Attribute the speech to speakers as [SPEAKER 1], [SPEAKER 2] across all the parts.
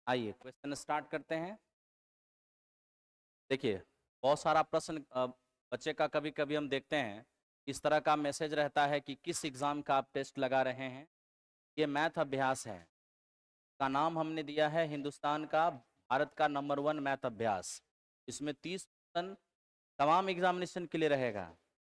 [SPEAKER 1] आइए question start करते हैं। देखिए, बहुत सारा प्रश्न बच्चे का कभी कभी हम देखते हैं इस तरह का मैसेज रहता है कि किस एग्जाम का आप टेस्ट लगा रहे हैं। ये मैथ अभ्यास है, का नाम हमने दिया है हिंदुस्तान का भारत का नंबर 1 मैथ अभ्यास। इसमें 30 क्वेश्चन तमाम एग्जामिनेशन के लिए रहेगा।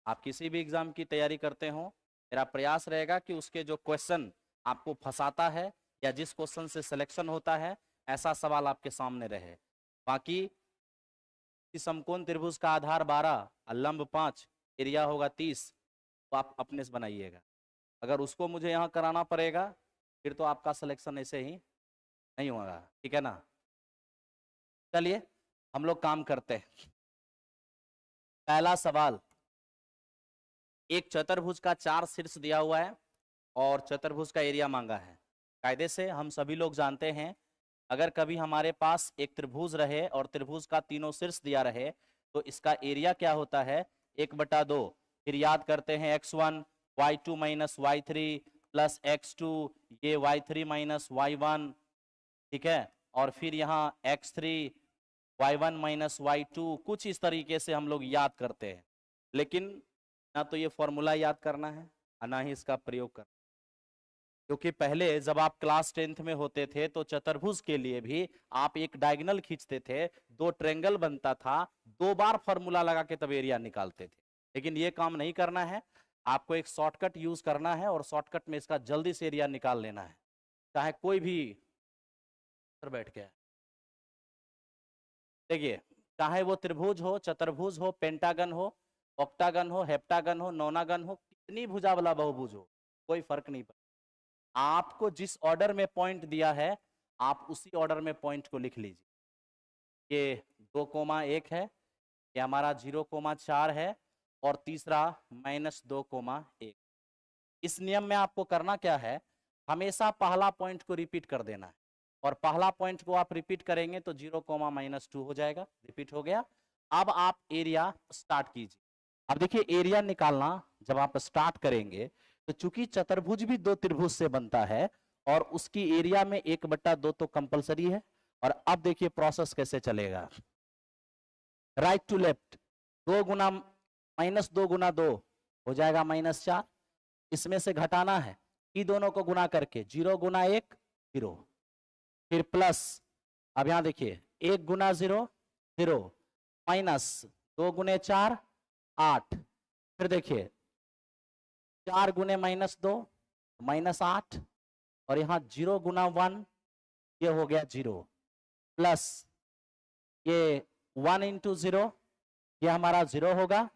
[SPEAKER 1] आप किसी भी एग्जाम की तैयारी करते हो, मेरा प्रयास रहेगा कि उसके जो क्वेश्चन आपको फंसाता है या जिस क्वेश्चन से सिलेक्शन होता है ऐसा सवाल आपके सामने रहे। बाकी कि समकोण त्रिभुज का आधार 12 और लंब 5, एरिया होगा 30, तो आप अपने से बनाइएगा। अगर उसको मुझे यहाँ कराना पड़ेगा फिर तो आपका सिलेक्शन ऐसे ही नहीं होगा, ठीक है ना। चलिए हम लोग काम करते हैं। पहला सवाल, एक चतुर्भुज का 4 शीर्ष दिया हुआ है और चतुर्भुज का एरिया मांगा है। कायदे से हम सभी लोग जानते हैं, अगर कभी हमारे पास एक त्रिभुज रहे और त्रिभुज का तीनों शीर्ष दिया रहे तो इसका एरिया क्या होता है, 1/2। फिर याद करते हैं x1 y2 minus y3 plus x2, ये y3 माइनस y1, ठीक है। और फिर यहाँ x3 y1 माइनस y2, कुछ इस तरीके से हम लोग याद करते हैं। लेकिन ना तो ये फॉर्मूला याद करना है और ना ही इसका प्रयोग करना, क्योंकि पहले जब आप क्लास 10th में होते थे तो चतुर्भुज के लिए भी आप एक डायगोनल खींचते थे, 2 ट्रेंगल बनता था, 2 बार फॉर्मूला लगा के तब एरिया निकालते थे। लेकिन ये काम नहीं करना है, आपको एक शॉर्टकट यूज करना है और शॉर्टकट में इसका जल्दी से एरिया निकाल लेना है, चाहे कोई भी बैठ के। देखिए, चाहे वो त्रिभुज हो, चतुर्भुज हो, पेंटागन हो, ऑक्टागन हो, हेप्टागन हो, नौनागन हो, कितनी भुजा वाला बहुभुज हो, कोई फर्क नहीं पड़ता। आपको जिस ऑर्डर में पॉइंट दिया है आप उसी ऑर्डर में पॉइंट को लिख लीजिए। ये 2,1 है, ये हमारा 0,4 है और तीसरा -2,1। इस नियम में आपको करना क्या है, हमेशा पहला पॉइंट को रिपीट कर देना है और पहला पॉइंट को आप रिपीट करेंगे तो 0,-2 हो जाएगा। रिपीट हो गया। अब आप एरिया स्टार्ट कीजिए। अब देखिए, एरिया निकालना जब आप स्टार्ट करेंगे तो चूंकि चतुर्भुज भी 2 त्रिभुज से बनता है और उसकी एरिया में 1/2 तो कंपलसरी है। और अब देखिए प्रोसेस कैसे चलेगा, राइट टू लेफ्ट, 2 गुना -2 गुना 2 हो जाएगा -4। इसमें से घटाना है कि दोनों को गुना करके 0 गुना 1 0, फिर प्लस, अब यहां देखिए 1 गुना 0 0, माइनस 2 गुने 4 8, फिर देखिए 4 गुने -2 -8, और यहाँ 0 गुना 1 ये हो गया 0, प्लस ये 1 इंटू 0 ये हमारा 0 होगा,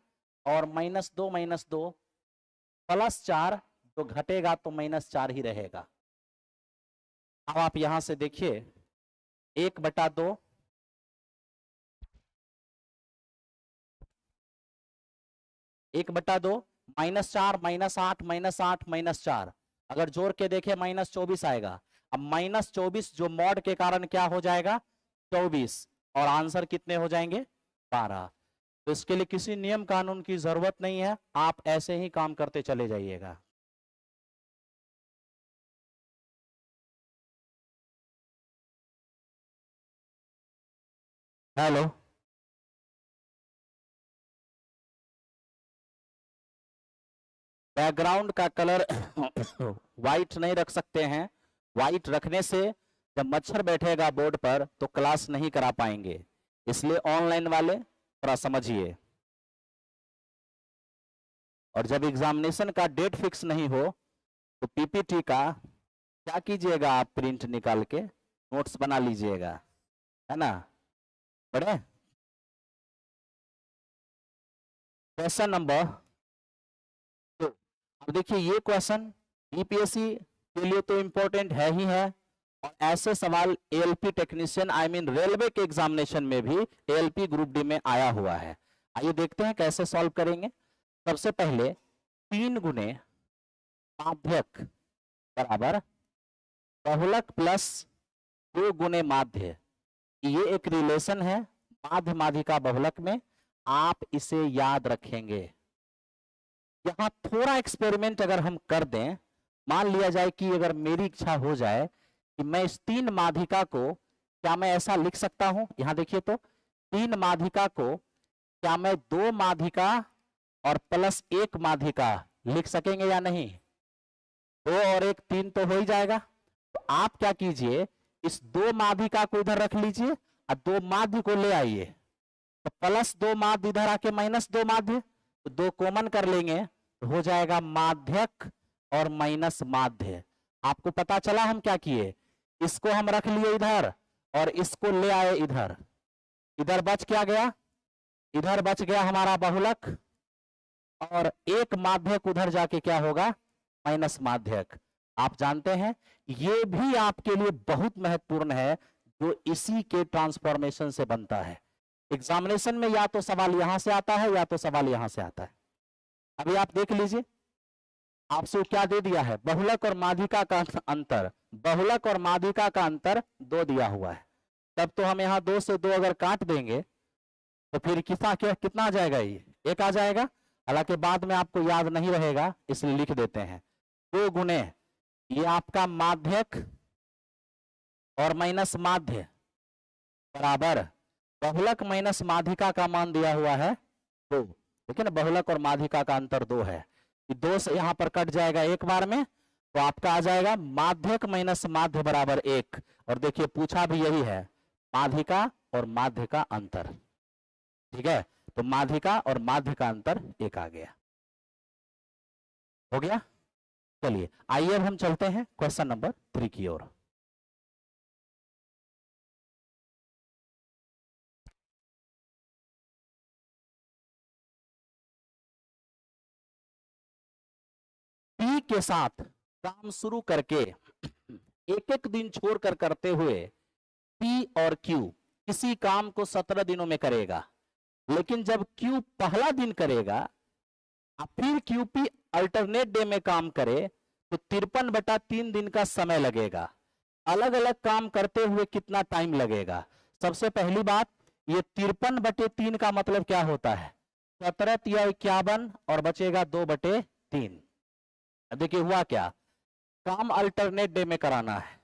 [SPEAKER 1] और -2 प्लस 4 जो घटेगा तो -4 ही रहेगा। अब आप यहां से देखिए 1/2 1/2 -4 -8 -8 -4, अगर जोड़ के देखें -24 आएगा। अब -24 जो मॉड के कारण क्या हो जाएगा 24, और आंसर कितने हो जाएंगे 12। तो इसके लिए किसी नियम कानून की जरूरत नहीं है, आप ऐसे ही काम करते चले जाइएगा। हेलो, बैकग्राउंड का कलर व्हाइट नहीं रख सकते हैं, व्हाइट रखने से जब मच्छर बैठेगा बोर्ड पर तो क्लास नहीं करा पाएंगे, इसलिए ऑनलाइन वाले थोड़ा समझिए। और जब एग्जामिनेशन का डेट फिक्स नहीं हो तो पीपीटी का क्या कीजिएगा, आप प्रिंट निकाल के नोट्स बना लीजिएगा, है ना। पढ़े क्वेश्चन नंबर 2। अब देखिए ये क्वेश्चन यूपीएससी के लिए तो इंपॉर्टेंट है ही है, और ऐसे सवाल ALP technician I mean railway के एग्जामिनेशन में भी एएलपी ग्रुप डी में आया हुआ है। आइए देखते हैं कैसे सॉल्व करेंगे। सबसे पहले 3 गुने माध्यक बराबर बहुलक प्लस 2 गुने माध्य, ये एक रिलेशन है माध्य माध्यिका बहुलक में, आप इसे याद रखेंगे। यहां थोड़ा एक्सपेरिमेंट अगर हम कर दें, मान लिया जाए कि अगर मेरी इच्छा हो जाए कि मैं इस 3 माध्यिका को
[SPEAKER 2] क्या मैं ऐसा लिख सकता हूं? यहां देखिए तो 3 माध्यिका को क्या मैं 2 माध्यिका और प्लस 1 माध्यिका लिख सकेंगे या नहीं? 2 और 1 3 तो हो ही जाएगा। तो आप क्या कीजिए, इस 2 माध्यिका को इधर रख लीजिए और 2 माध्य को ले आइए। तो प्लस 2 माध्य इधर आके माइनस 2 माध्य, तो 2 कॉमन कर लेंगे तो हो जाएगा माध्यक और माइनस माध्य। आपको पता चला हम क्या किए, इसको हम रख लिए इधर और इसको ले आए इधर। इधर बच क्या गया, इधर बच गया हमारा बहुलक और एक माध्यक उधर जाके क्या होगा, माइनस माध्यक। आप जानते हैं ये भी आपके लिए बहुत महत्वपूर्ण है, जो इसी के ट्रांसफॉर्मेशन से बनता है। एग्जामिनेशन में या तो सवाल यहां से आता है या तो सवाल यहां से आता है। अभी आप देख लीजिए, आपसे क्या दे दिया है, बहुलक और माध्यिका का अंतर। बहुलक और माध्यिका का अंतर 2 दिया हुआ है। तब तो हम यहां 2 से 2 अगर काट देंगे तो फिर कितना आ जाएगा, ये 1 आ जाएगा। हालांकि बाद में आपको याद नहीं रहेगा इसलिए लिख देते हैं 2 गुणे ये आपका माध्यक और माइनस माध्य बराबर बहुलक माइनस माध्यिका का मान दिया हुआ है 2। देखिए ना, बहुलक और माध्यिका का अंतर 2 है। 2 से यहां पर कट जाएगा एक बार में, तो आपका आ जाएगा माध्यक माइनस माध्य बराबर 1। और देखिए पूछा भी यही है, माध्यिका और माध्य का अंतर। ठीक है, तो माध्यिका और माध्य का अंतर 1 आ गया। हो गया। चलिए आइए अब हम चलते हैं क्वेश्चन नंबर 3 की ओर। पी के साथ काम शुरू करके एक एक दिन छोड़कर करते हुए पी और क्यू किसी काम को 17 दिनों में करेगा, लेकिन जब क्यू पहला दिन करेगा और फिर क्यूपी अल्टरनेट डे में काम करे तो 53/3 दिन का समय लगेगा। अलग अलग काम करते हुए कितना टाइम लगेगा? सबसे पहली बात, ये 53/3 का मतलब क्या होता है, 17 या 51 और बचेगा 2/3। देखिए हुआ क्या, काम अल्टरनेट डे में कराना है।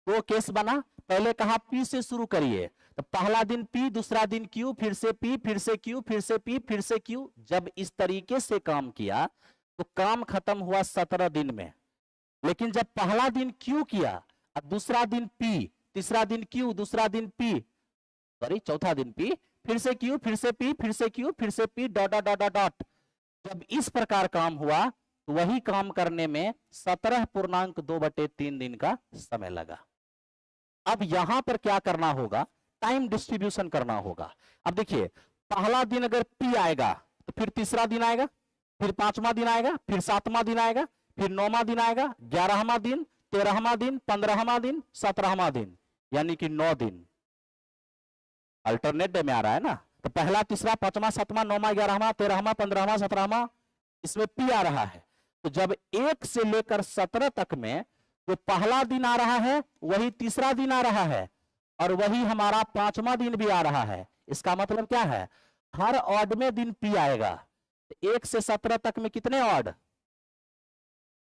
[SPEAKER 2] 2 केस बना, पहले कहा पी से शुरू करिए, तो पहला दिन पी, दूसरा दिन क्यू, फिर से पी, फिर से क्यू, फिर से पी, फिर से क्यू। जब इस तरीके से काम किया तो काम खत्म हुआ 17 दिन में। लेकिन जब पहला दिन क्यू किया और दूसरा दिन पी, तीसरा दिन क्यू, दूसरा दिन पी, सॉरी चौथा दिन पी, फिर से क्यू, फिर से पी, फिर से क्यू, फिर से P, dot dot dot dot. जब इस प्रकार काम हुआ तो वही काम करने में 17.2/3 दिन का समय लगा। अब यहां पर क्या करना होगा, टाइम डिस्ट्रीब्यूशन करना होगा। अब देखिए पहला दिन अगर पी आएगा तो फिर तीसरा दिन आएगा, फिर 5वां दिन आएगा, फिर 7वां दिन आएगा, फिर 9वां दिन आएगा, 11वां दिन, 13वां दिन, 15वां दिन, 17वां दिन, यानी कि 9 दिन अल्टरनेट डे में आ रहा है ना। तो पहला, तीसरा, 5वां, 7वां, 9वां, 11वां, 13वां, 15वां, 17वां, इसमें पी आ रहा है। तो जब 1 से लेकर 17 तक में जो पहला दिन आ रहा है वही तीसरा दिन आ रहा है और वही हमारा 5वां दिन भी आ रहा है। इसका मतलब क्या है, हर ऑड में दिन पी आएगा। 1 से 17 तक में कितने ऑड,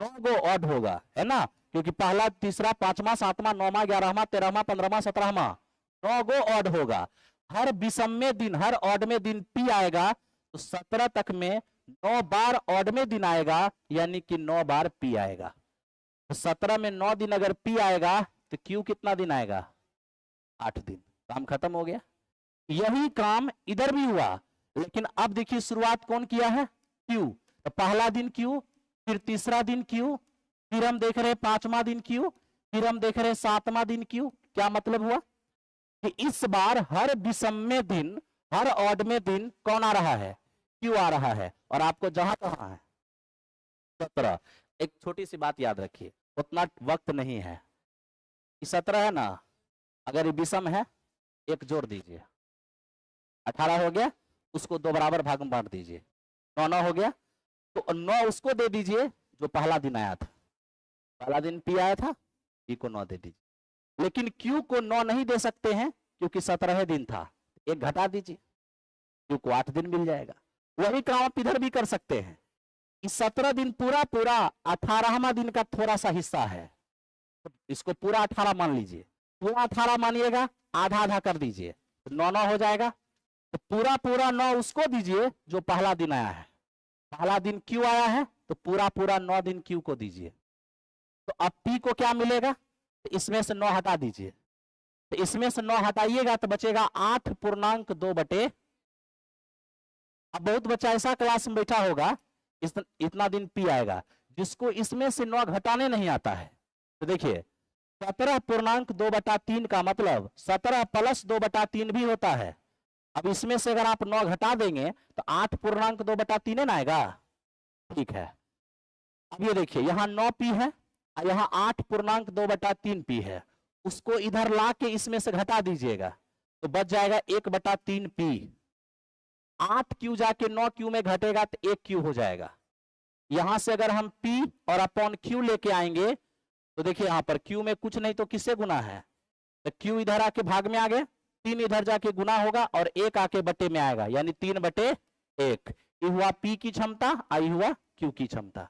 [SPEAKER 2] 9 गो ऑड होगा, है ना, क्योंकि पहला, तीसरा, 5वां, 7वां, 9वां, 11वां, 13वां, 15वां, 17वां, 9 गो ऑड होगा। हर विषम में दिन, हर ऑड में दिन पी आएगा, तो 17 तक में 9 बार ऑड में दिन आएगा, यानी कि 9 बार पी आएगा। तो 17 में 9 दिन अगर पी आएगा तो क्यू कितना दिन आएगा, 8 दिन। काम खत्म हो गया। यही काम इधर भी हुआ, लेकिन अब देखिए शुरुआत कौन किया है, क्यू। तो पहला दिन क्यू, फिर तीसरा दिन क्यू, फिर हम देख रहे हैं 5वां दिन क्यू, फिर हम देख रहे हैं 7वां दिन क्यू। क्या मतलब हुआ कि इस बार हर विषम में दिन, हर ऑड में दिन कौन आ रहा है, क्यू आ रहा है। और आपको जहां कहां है 17। एक छोटी सी बात याद रखिए, उतना वक्त नहीं है। 17 है ना, अगर ये विषम है 1 जोड़ दीजिए, 18 हो गया, उसको 2 बराबर भाग में बांट दीजिए, 9 हो गया, तो 9 उसको दे दीजिए जो पहला दिन आया था। पहला दिन पी आया था, पी को 9 दे दीजिए। लेकिन क्यू को 9 नहीं दे सकते हैं क्योंकि 17 दिन था, 1 घटा दीजिए, क्यू को 8 दिन मिल जाएगा। वही काम आप इधर भी कर सकते हैं। 17 दिन पूरा 18वां दिन का थोड़ा सा हिस्सा है, तो इसको पूरा 18 मान लीजिए, पूरा 18 मानिएगा, आधा आधा कर दीजिए, 9 9 हो जाएगा। तो पूरा पूरा 9 उसको दीजिए जो पहला दिन आया है। पहला दिन क्यू आया है तो पूरा पूरा 9 दिन क्यू को दीजिए। तो अब पी को क्या मिलेगा, तो इसमें से 9 हटा दीजिए। तो इसमें से 9 हटाइएगा तो बचेगा 8.2 अब बहुत बच्चा ऐसा क्लास में बैठा होगा इतना दिन पी आएगा जिसको इसमें से 9 घटाने नहीं आता है। तो देखिए 17.2/3 का मतलब 17 + 2/3 भी होता है। अब इसमें से अगर आप 9 घटा देंगे तो 8.2/3 ना आएगा। ठीक है, अब ये देखिए यहाँ 9 पी है और यहाँ 8.2/3 पी है, उसको इधर ला के इसमें से घटा दीजिएगा तो बच जाएगा 1/3 पी। 8 क्यू जाके 9 क्यू में घटेगा तो 1 क्यू हो जाएगा। यहां से अगर हम पी और अपॉन क्यू लेके आएंगे तो देखिए यहां पर क्यू में कुछ नहीं तो किससे गुना है, तो क्यू इधर आके भाग में आ गए, 3 इधर जाके गुना होगा और 1 आके बटे में आएगा, यानी 3/1। ये हुआ पी की क्षमता, आई हुआ क्यू की क्षमता।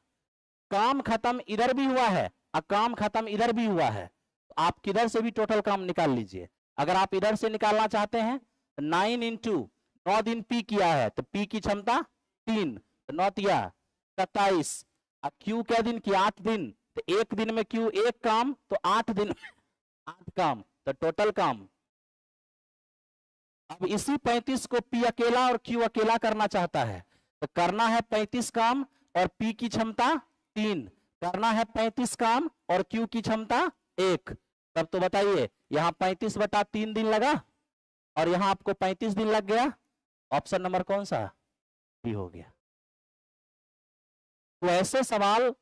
[SPEAKER 2] काम खत्म इधर भी हुआ है और काम खत्म इधर भी हुआ है, तो आप किधर से भी टोटल काम निकाल लीजिए। अगर आप इधर से निकालना चाहते हैं 9 × 9 दिन पी किया है तो पी की क्षमता 3, तो 9 तिया 27, और क्यू क्या दिन की 8 दिन, तो 1 दिन में क्यू 1 काम तो 8 दिन 8 काम, तो टोटल काम। अब इसी 35 को पी अकेला और क्यू अकेला करना चाहता है तो करना है 35 काम और पी की क्षमता 3, करना है 35 काम और क्यू की क्षमता 1। तब तो बताइए यहाँ 35/3 दिन लगा और यहाँ आपको 35 दिन लग गया। ऑप्शन नंबर कौन सा, बी हो गया। तो ऐसे सवाल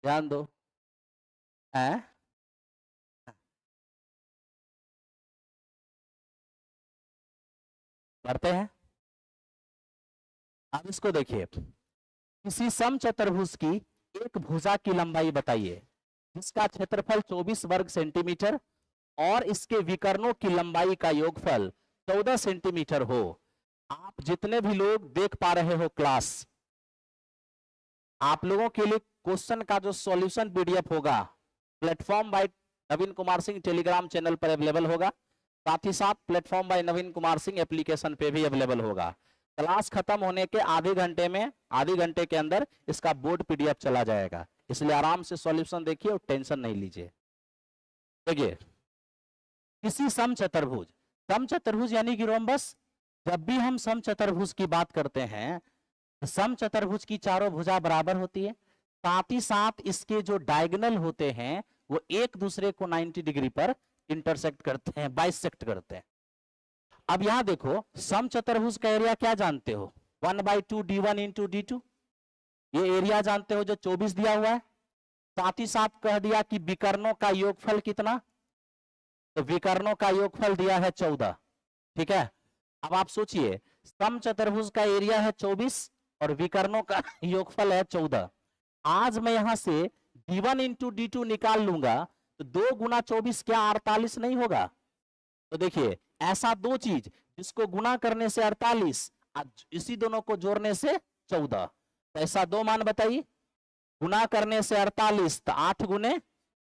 [SPEAKER 2] ध्यान दो है। पढ़ते हैं, अब इसको देखिए, किसी समचतुर्भुज की एक भुजा की लंबाई बताइए जिसका क्षेत्रफल 24 वर्ग सेंटीमीटर और इसके विकर्णों की लंबाई का योगफल 14 सेंटीमीटर हो। आप जितने भी लोग देख पा रहे हो क्लास, आप लोगों के लिए क्वेश्चन का जो सॉल्यूशन पीडीएफ होगा प्लेटफॉर्म बाय नवीन कुमार सिंह टेलीग्राम चैनल पर अवेलेबल होगा, साथ ही साथ प्लेटफॉर्म बाय नवीन कुमार सिंह एप्लीकेशन पे भी अवेलेबल होगा। क्लास खत्म होने के आधे घंटे के अंदर इसका बोर्ड पीडीएफ चला जाएगा, इसलिए आराम से सॉल्यूशन देखिए और टेंशन नहीं लीजिए। देखिए किसी समचतुर्भुज यानी कि रोम्बस, जब भी हम समचतुर्भुज की बात करते हैं समचतुर्भुज की चारों भुजा बराबर होती है, साथ ही साथ इसके जो डायगोनल होते हैं वो एक दूसरे को 90 डिग्री पर इंटरसेक्ट करते हैं, बाइसेक्ट करते हैं। अब यहां देखो समचतुर्भुज का एरिया क्या जानते हो, 1/2 d1 × d2, ये एरिया जानते हो जो 24 दिया हुआ है। साथ ही साथ कह दिया कि विकर्णों का योगफल कितना, तो विकर्णों का योगफल दिया है 14। ठीक है, अब आप सोचिए समचतुर्भुज का एरिया है 24 और विकर्णों का योगफल है 14। आज मैं यहां से d1 × d2 निकाल लूंगा तो 2 × 24 क्या 48 नहीं होगा। तो देखिए ऐसा दो चीज जिसको गुना करने से 48, इसी दोनों को जोड़ने से 14, तो ऐसा दो मान बताइए। गुना करने से 48 तो 8 ×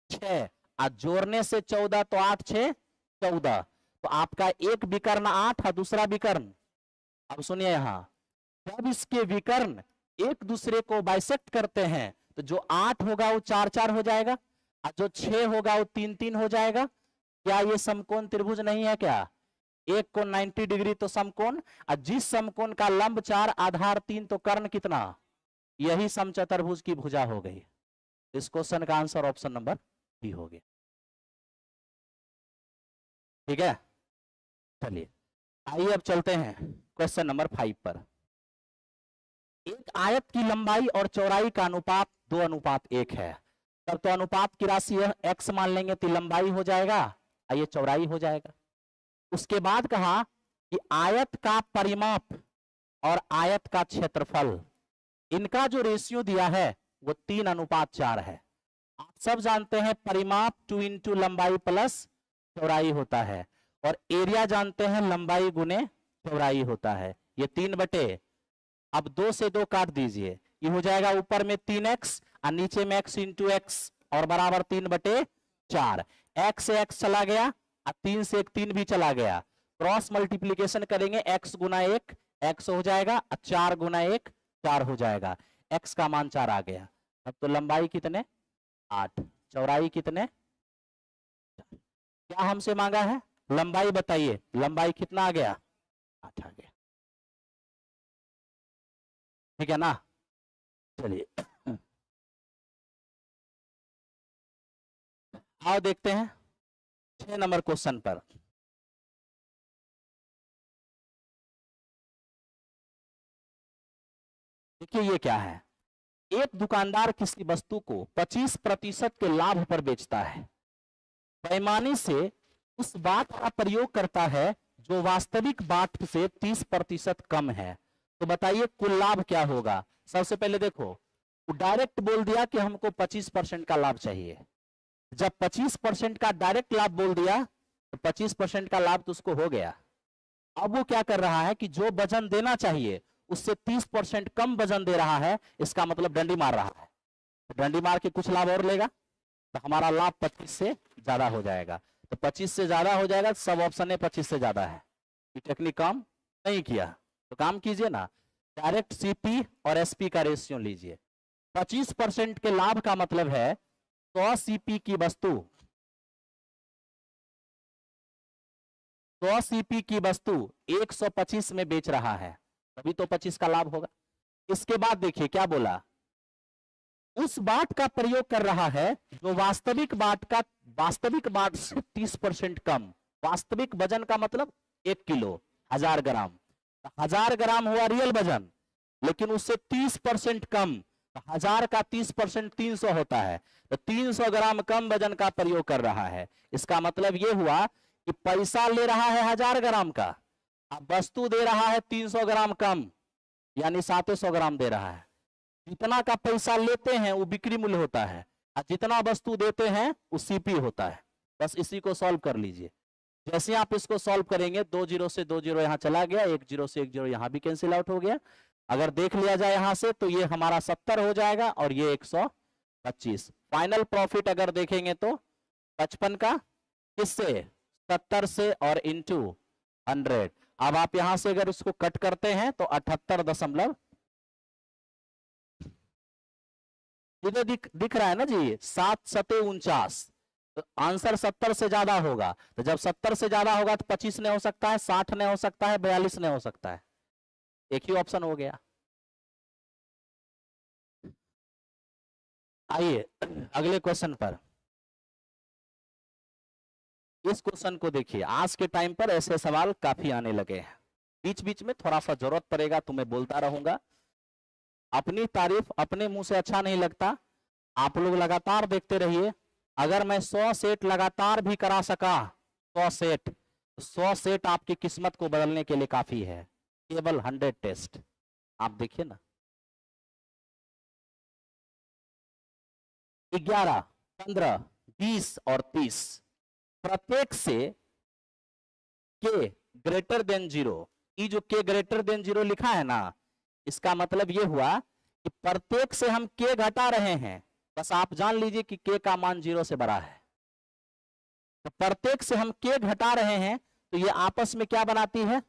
[SPEAKER 2] 6 और जोड़ने से 14 तो 8 × 6 14, तो आपका एक विकर्ण 8 और दूसरा विकर्ण। अब सुनिए यहां, जब इसके विकर्ण एक दूसरे को बाइसेक्ट करते हैं तो जो 8 होगा वो 4 4 हो जाएगा और जो 6 होगा वो 3 3 हो जाएगा। क्या ये समकोण त्रिभुज नहीं है क्या, एक कोण 90 डिग्री तो समकोण, और जिस समकोण का लंब 4 आधार 3 तो कर्ण कितना, यही समचतुर्भुज की भुजा हो गई। इस क्वेश्चन का आंसर ऑप्शन नंबर बी हो गया। ठीक है, चलिए आइए अब चलते हैं क्वेश्चन नंबर 5 पर। एक आयत की लंबाई और चौड़ाई का अनुपात 2:1 है, तब तो अनुपात की राशि x मान लेंगे तो लंबाई हो जाएगा, ये चौड़ाई हो जाएगा। उसके बाद कहा कि आयत का परिमाप और आयत का क्षेत्रफल, इनका जो रेशियो दिया है वो 3:4 है। आप सब जानते हैं परिमाप 2 इंटू लंबाई प्लस चौड़ाई होता है, और एरिया जानते हैं लंबाई गुने चौड़ाई होता है। ये 3 बटे, अब 2 से 2 काट दीजिए, ये हो जाएगा ऊपर में 3x और नीचे में x इंटू एक्स और बराबर 3 बटे 4। x से x चला गया और 3 से 1 3 भी चला गया, क्रॉस मल्टीप्लीकेशन करेंगे x गुना 1 x हो जाएगा और 4 गुना 1 4 हो जाएगा, x का मान 4 आ गया। अब तो लंबाई कितने 8, चौड़ाई कितने, क्या हमसे मांगा है लंबाई बताइए, लंबाई कितना आ गया 8 आ गया, ठीक है ना। चलिए आओ देखते हैं 6 नंबर क्वेश्चन पर। देखिए ये क्या है, एक दुकानदार किसी वस्तु को 25% के लाभ पर बेचता है, पैमाने से उस बात का प्रयोग करता है जो वास्तविक बात से 30% कम है, तो बताइए कुल लाभ क्या होगा। सबसे पहले देखो डायरेक्ट बोल दिया कि हमको 25% का लाभ चाहिए, जब 25% का डायरेक्ट लाभ बोल दिया तो 25% का लाभ तो उसको हो गया। अब वो क्या कर रहा है कि जो वजन देना चाहिए उससे 30% कम वजन दे रहा है, इसका मतलब डंडी मार रहा है, डंडी मार के कुछ लाभ और लेगा, तो हमारा लाभ 25 से ज्यादा हो जाएगा। तो 25 से ज्यादा हो जाएगा, सब ऑप्शन में 25 से ज्यादा है, ये टेक्निक काम नहीं किया तो काम कीजिए ना, डायरेक्ट सीपी और एसपी का रेशियो लीजिए। 25% के लाभ का मतलब है 100 सीपी की वस्तु 100 सीपी की वस्तु 125 में बेच रहा है, तभी तो 25 का लाभ होगा। इसके बाद देखिए क्या बोला, उस बाट का प्रयोग कर रहा है जो वास्तविक बाट से 30% कम, वास्तविक वजन का मतलब 1 किलो 1000 ग्राम, 1000 ग्राम हुआ रियल वजन, लेकिन उससे 30% कम, 1000 का 30% 300 होता है, तो 300 ग्राम कम वजन का प्रयोग कर रहा है। इसका मतलब यह हुआ कि पैसा ले रहा है 1000 ग्राम का, अब वस्तु दे रहा है 300 ग्राम कम, यानी 700 ग्राम दे रहा है। जितना का पैसा लेते हैं वो बिक्री मूल्य होता है, और जितना वस्तु देते हैं वो सीपी होता है। बस इसी को सॉल्व कर लीजिए। जैसे आप इसको सॉल्व करेंगे 2 जीरो से 2 जीरो यहां चला गया, 1 जीरो से 1 जीरो यहां भी कैंसिल आउट हो गया। अगर देख लिया जाए यहां से तो ये हमारा 70 हो जाएगा और ये 125। फाइनल प्रॉफिट अगर देखेंगे तो 55 का किससे 70 से और इंटू 100। अब आप यहां से अगर इसको कट करते हैं तो 78 इधर दिख रहा है ना जी, 7 सते 49, तो आंसर 70 से ज्यादा होगा। तो जब 70 से ज्यादा होगा तो 25 ने हो सकता है, 60 ने हो सकता है, 42 ने हो सकता है, एक ही ऑप्शन हो गया। आइए अगले क्वेश्चन पर। इस क्वेश्चन को देखिए, आज के टाइम पर ऐसे सवाल काफी आने लगे हैं, बीच बीच में थोड़ा सा जरूरत पड़ेगा तो मैं बोलता रहूंगा। अपनी तारीफ अपने मुंह से अच्छा नहीं लगता, आप लोग लगातार देखते रहिए। अगर मैं 100 सेट लगातार भी करा सका, 100 सेट आपकी किस्मत को बदलने के लिए काफी है, केवल 100 टेस्ट। आप देखिए ना, 11, 15, 20 और 30, प्रत्येक से के ग्रेटर देन 0, ये जो के ग्रेटर देन 0 लिखा है ना, इसका मतलब यह हुआ कि प्रत्येक से हम के घटा रहे हैं, बस आप जान लीजिए कि के का मान 0 से बड़ा है। तो प्रत्येक से हम के घटा रहे हैं तो ये आपस में क्या बनाती है,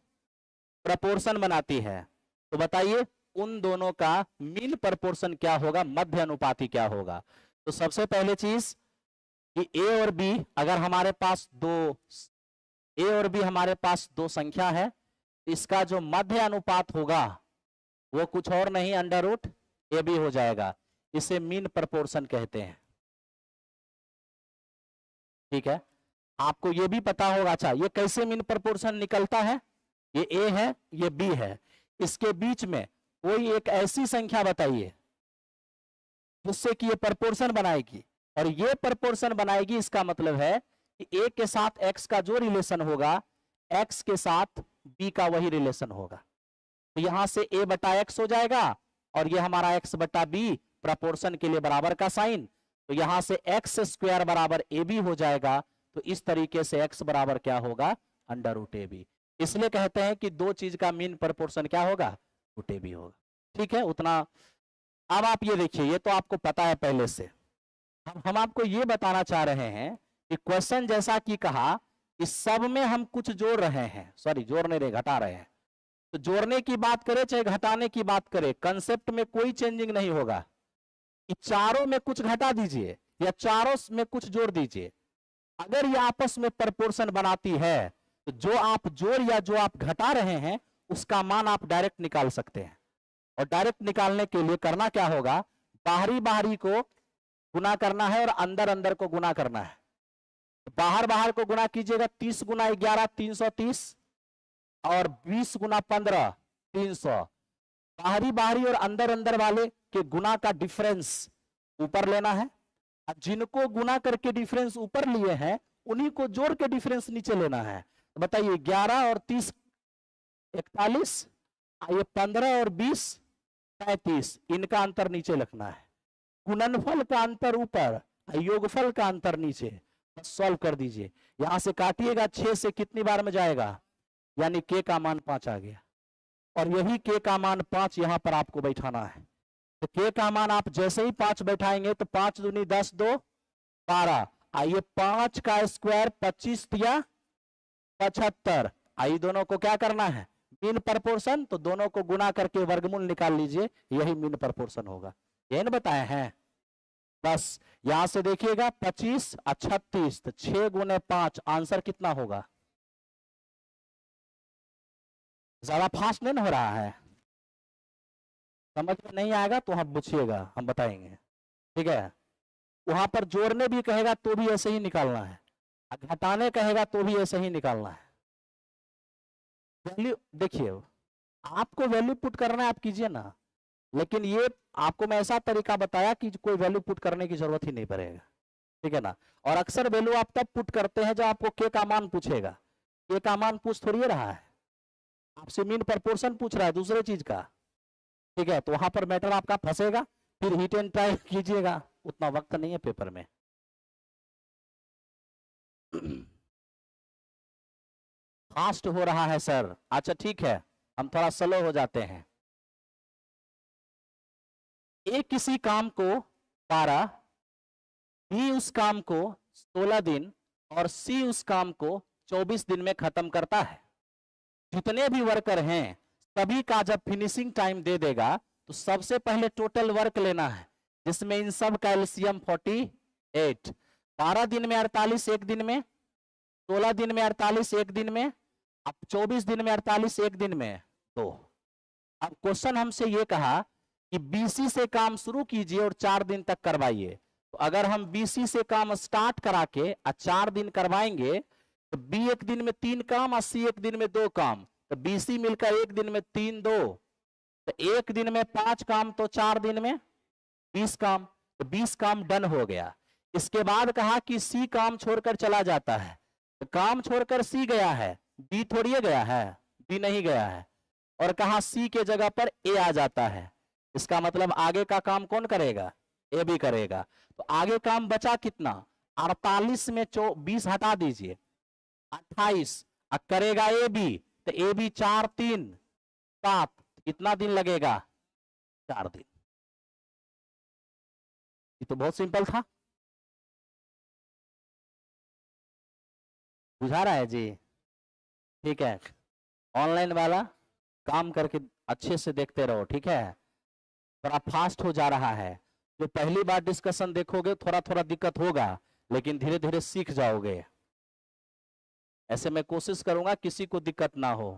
[SPEAKER 2] प्रपोर्शन बनाती है। तो बताइए उन दोनों का मीन प्रपोर्शन क्या होगा, मध्य अनुपाती क्या होगा। तो सबसे पहले चीज कि ए और बी अगर हमारे पास दो संख्या है, इसका जो मध्य अनुपात होगा वो कुछ और नहीं अंडर रूट ए बी हो जाएगा, इसे मीन प्रपोर्शन कहते हैं। ठीक है, आपको ये भी पता होगा। अच्छा, ये कैसे मीन प्रपोर्शन निकलता है, ये ए है ये बी है, इसके बीच में कोई एक ऐसी संख्या बताइए जिससे कि ये प्रपोर्शन बनाएगी, और ये प्रपोर्शन बनाएगी, इसका मतलब है कि ए के साथ एक्स का जो रिलेशन होगा एक्स के साथ बी का वही रिलेशन होगा। तो यहां से ए बटा एक्स हो जाएगा और ये हमारा एक्स बटा बी, प्रपोर्शन के लिए बराबर का साइन, तो यहां से एक्स स्क्वायर बराबर ए बी हो जाएगा। तो इस तरीके से एक्स बराबर क्या होगा, अंडर रूट ए बी। इसलिए कहते हैं कि दो चीज का मीन प्रपोर्शन क्या होगा, रूट ए बी होगा। ठीक है, उतना। अब आप ये देखिए, ये तो आपको पता है पहले से। हम आपको ये बताना चाह रहे हैं कि क्वेश्चन जैसा कि कहा, इस सब में हम कुछ जोड़ रहे हैं, सॉरी जोड़ नहीं रहे, घटा रहे हैं। तो जोड़ने की बात करें चाहे घटाने की बात करें, कंसेप्ट में कोई चेंजिंग नहीं होगा कि चारों में कुछ घटा दीजिए या चारों में कुछ जोड़ दीजिए। अगर ये आपस में प्रपोर्शन बनाती है तो जो आप जोड़ या जो आप घटा रहे हैं उसका मान आप डायरेक्ट निकाल सकते हैं। और डायरेक्ट निकालने के लिए करना क्या होगा, बाहरी बाहरी को गुना करना है और अंदर अंदर को गुना करना है। बाहर बाहर को गुना कीजिएगा, 30 गुना 11 330 और 20 गुना 15 300। बाहरी बाहरी और अंदर अंदर वाले के गुना का डिफरेंस ऊपर लेना है। जिनको गुना करके डिफरेंस ऊपर लिए हैं उन्हीं को जोड़ के डिफरेंस नीचे लेना है। तो बताइए 11 और 30 41, ये 15 और 20 35, इनका अंतर नीचे लिखना है। गुणनफल का अंतर ऊपर, योगफल का अंतर नीचे। बस सॉल्व कर दीजिए। यहां से काटिएगा, 6 से कितनी बार में जाएगा, यानी के का मान 5 आ गया। और यही के का मान 5 यहां पर आपको बैठाना है। तो के का मान आप जैसे ही 5 बैठाएंगे तो 5 दूनी 10 2 12। आइए 5 का स्क्वायर 25 दिया 75। आइए दोनों को क्या करना है, मीन प्रपोर्शन। तो दोनों को गुना करके वर्गमूल निकाल लीजिए, यही मीन प्रपोर्शन होगा। यही ना बताए हैं। बस यहां से देखिएगा 25 और 36, तो 6 गुने 5, आंसर कितना होगा। ज्यादा फास्ट नहीं हो रहा है, समझ में नहीं आएगा तो हम पूछिएगा, हम बताएंगे। ठीक है, वहां पर जोड़ने भी कहेगा तो भी ऐसे ही निकालना है, घटाने कहेगा तो भी ऐसे ही निकालना है। वैल्यू देखिए, आपको वैल्यू पुट करना है आप कीजिए ना, लेकिन ये आपको मैं ऐसा तरीका बताया कि कोई वैल्यू पुट करने की जरूरत ही नहीं पड़ेगा। ठीक है ना। और अक्सर वैल्यू आप तब पुट करते हैं जब आपको के का मान पूछेगा। के का मान पूछ थोड़ी रहा है, आपसे मीन प्रपोर्शन पूछ रहा है दूसरे चीज का। ठीक है, तो वहां पर मैटर आपका फंसेगा, फिर हिट एंड ट्राई कीजिएगा, उतना वक्त नहीं है पेपर में। फास्ट हो रहा है सर। अच्छा ठीक है, हम थोड़ा स्लो हो जाते हैं। ए किसी काम को 12, बी उस काम को 16 दिन और सी उस काम को 24 दिन में खत्म करता है। जितने भी वर्कर हैं सभी का जब फिनिशिंग टाइम दे देगा तो सबसे पहले टोटल वर्क लेना है, जिसमें इन सब का एलसीएम 48। 12 दिन में 48 एक दिन में, 16 दिन में 48 एक दिन में, अब 24 दिन में 48 एक दिन में। तो अब क्वेश्चन हमसे ये कहा कि बीसी से काम शुरू कीजिए और 4 दिन तक करवाइए। तो अगर हम बीसी से काम स्टार्ट करा के 4 दिन करवाएंगे तो बी एक दिन में 3 काम और सी एक दिन में 2 काम, तो बीसी मिलकर एक दिन में 3 2, तो एक दिन में 5 काम, तो 4 दिन में 20 काम। तो 20 काम डन हो गया। इसके बाद कहा कि सी काम छोड़कर चला जाता है। तो काम छोड़कर सी गया है, बी थोड़ी गया है, बी नहीं गया है। और कहा सी के जगह पर ए आ जाता है। इसका मतलब आगे का काम कौन करेगा, ए भी करेगा। तो आगे काम बचा कितना, 48 में 20 हटा दीजिए, 28। अब करेगा ए बी, तो ए बी 4 3 7, कितना दिन लगेगा, 4 दिन। ये तो बहुत सिंपल था, बुझा रहा है जी। ठीक है, ऑनलाइन वाला काम करके अच्छे से देखते रहो। ठीक है, थोड़ा फास्ट हो जा रहा है। जो पहली बार डिस्कशन देखोगे थोड़ा थोड़ा दिक्कत होगा, लेकिन धीरे धीरे सीख जाओगे। ऐसे मैं कोशिश करूंगा किसी को दिक्कत ना हो।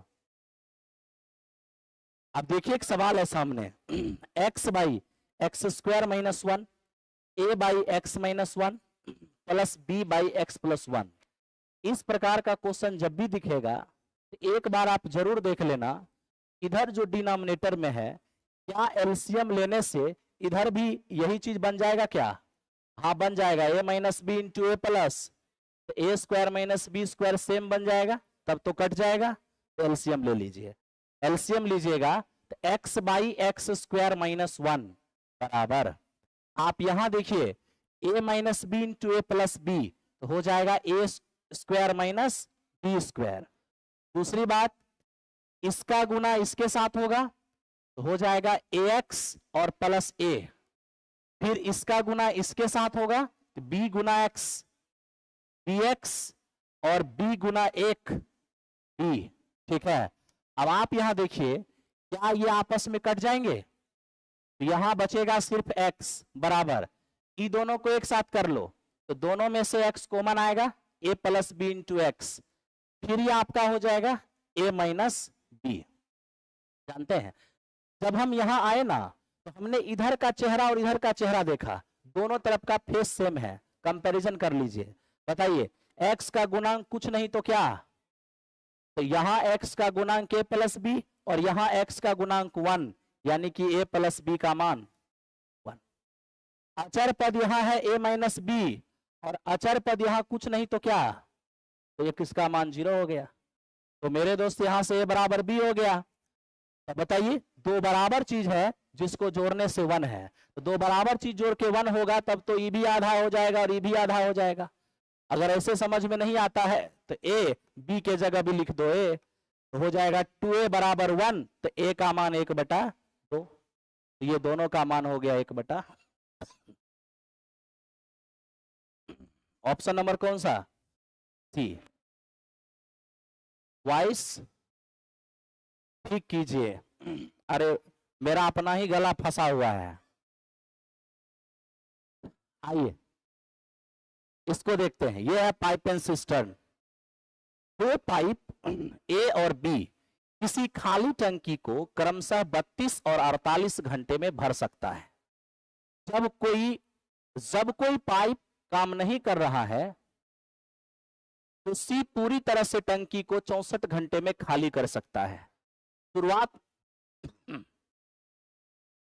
[SPEAKER 2] अब देखिए एक सवाल है सामने, x by x square minus 1, a by x minus 1 plus b by x plus 1। इस प्रकार का क्वेश्चन जब भी दिखेगा तो एक बार आप जरूर देख लेना, इधर जो डिनोमिनेटर में है क्या एलसीएम लेने से इधर भी यही चीज बन जाएगा क्या। हाँ बन जाएगा, A minus B into A plus, तो A square minus B square same बन जाएगा, तब तो कट जाएगा। तो एलसीएम ले लीजिए। एलसीएम लीजिएगा तो x by x square minus 1 बराबर, आप यहां देखिए ए minus B into A plus B, तो हो जाएगा ए स्क्वायर माइनस बी स्क्वायर। दूसरी बात, इसका गुना इसके साथ होगा तो हो जाएगा ए एक्स और प्लस ए, फिर इसका गुना इसके साथ होगा तो बी गुना एक्स, बी एक्स और बी गुना एक बी। ठीक है, अब आप यहां देखिए, क्या ये आपस में कट जाएंगे? तो यहां बचेगा सिर्फ x बराबर, ई दोनों को एक साथ कर लो तो दोनों में से x कॉमन आएगा, a plus b into x, फिर ये आपका हो जाएगा a माइनस बी। जानते हैं, जब हम यहां आए ना तो हमने इधर का चेहरा और इधर का चेहरा देखा, दोनों तरफ का फेस सेम है, कंपैरिजन कर लीजिए। बताइए, x का गुणांक कुछ नहीं तो क्या? तो यहां x का गुणांक a प्लस बी और यहां x का गुणांक 1, यानी कि a प्लस बी का मान 1। अचर पद यहां है a माइनस बी और अचर पद यहां कुछ नहीं तो क्या? तो ये किसका मान 0 हो गया। तो मेरे दोस्त यहां से a बराबर b हो गया। तो बताइए, दो बराबर चीज है जिसको जोड़ने से 1 है, तो दो बराबर चीज जोड़ के 1 होगा तब तो e भी आधा हो जाएगा और e भी आधा हो जाएगा। अगर ऐसे समझ में नहीं आता है तो a b के जगह भी लिख दो a, तो हो जाएगा 2a बराबर 1, तो a का मान 1/2, तो ये दोनों का मान हो गया 1/। ऑप्शन नंबर कौन सा? सी। वॉइस ठीक कीजिए। अरे मेरा अपना ही गला फंसा हुआ है। आइए इसको देखते हैं, ये है पाइप एंड सिस्टर्न। दो पाइप ए और बी किसी खाली टंकी को क्रमशः 32 और 48 घंटे में भर सकता है। जब कोई पाइप काम नहीं कर रहा है तो सी पूरी तरह से टंकी को 64 घंटे में खाली कर सकता है।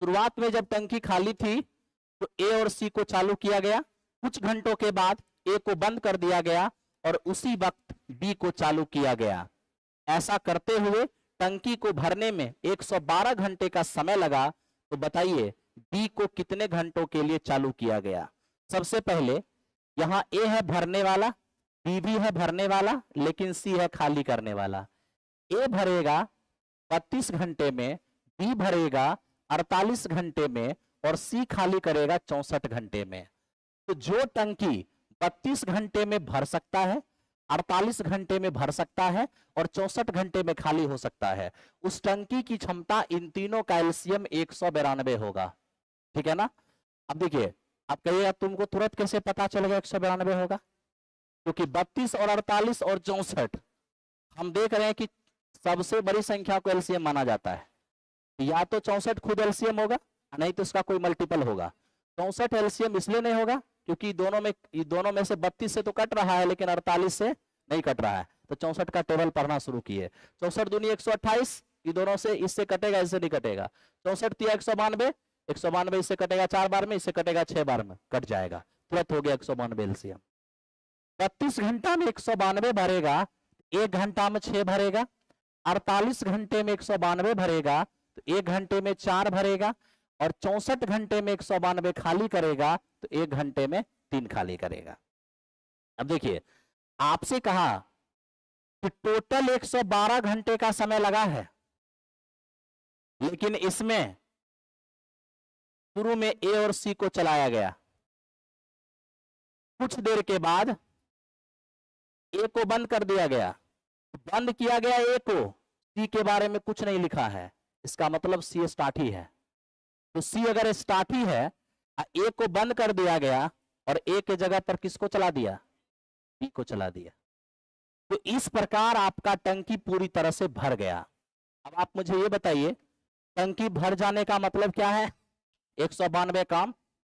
[SPEAKER 2] शुरुआत में जब टंकी खाली थी तो ए और सी को चालू किया गया, कुछ घंटों के बाद ए को बंद कर दिया गया और उसी वक्त बी को चालू किया गया। ऐसा करते हुए टंकी को भरने में 112 घंटे का समय लगा। तो बताइए बी को कितने घंटों के लिए चालू किया गया? सबसे पहले यहां ए है भरने वाला, बी भी है भरने वाला, लेकिन सी है खाली करने वाला। ए भरेगा 32 घंटे में, बी भरेगा 48 घंटे में और सी खाली करेगा 64 घंटे में। तो जो टंकी 32 घंटे में भर सकता है, 48 घंटे में भर सकता है और 64 घंटे में खाली हो सकता है, उस टंकी की क्षमता इन तीनों का एलसीएम 192 होगा। ठीक है ना? अब देखिए, आप कहिएगा तुमको तुरंत कैसे पता चलेगा 192 होगा? क्योंकि 32 और 48 और 64 हम देख रहे हैं कि सबसे बड़ी संख्या को एलसीएम माना जाता है। या तो 64 खुद एलसीएम होगा, नहीं तो इसका कोई मल्टीपल होगा। 64 एलसीएम इसलिए नहीं होगा क्योंकि दोनों में से 32 से तो कट रहा है लेकिन 48 से नहीं कट रहा है। तो 64 का टेबल पढ़ना शुरू किए। 64 दूनी 128, ये दोनों से इससे कटेगा, इससे नहीं कटेगा। 64 तिया 192, 192 इससे कटेगा 4 बार में, इससे कटेगा 6 बार में, कट जाएगा, तुरंत हो गया 192 एलसीएम। 32 घंटा में 192 भरेगा, 1 घंटा में 6 भरेगा, 48 घंटे में 192 भरेगा तो 1 घंटे में 4 भरेगा और 64 घंटे में 192 खाली करेगा तो 1 घंटे में 3 खाली करेगा। अब देखिए, आपसे कहा कि टोटल 112 घंटे का समय लगा है, लेकिन इसमें शुरू में ए और सी को चलाया गया, कुछ देर के बाद ए को बंद कर दिया गया। बंद किया गया ए को, सी के बारे में कुछ नहीं लिखा है, इसका मतलब सी स्टार्ट ही है। तो सी अगर स्टार्ट ही है, ए को बंद कर दिया गया और ए के जगह पर किसको चला दिया? बी को चला दिया। तो इस प्रकार आपका टंकी पूरी तरह से भर गया। अब आप मुझे ये बताइए, टंकी भर जाने का मतलब क्या है? 192 काम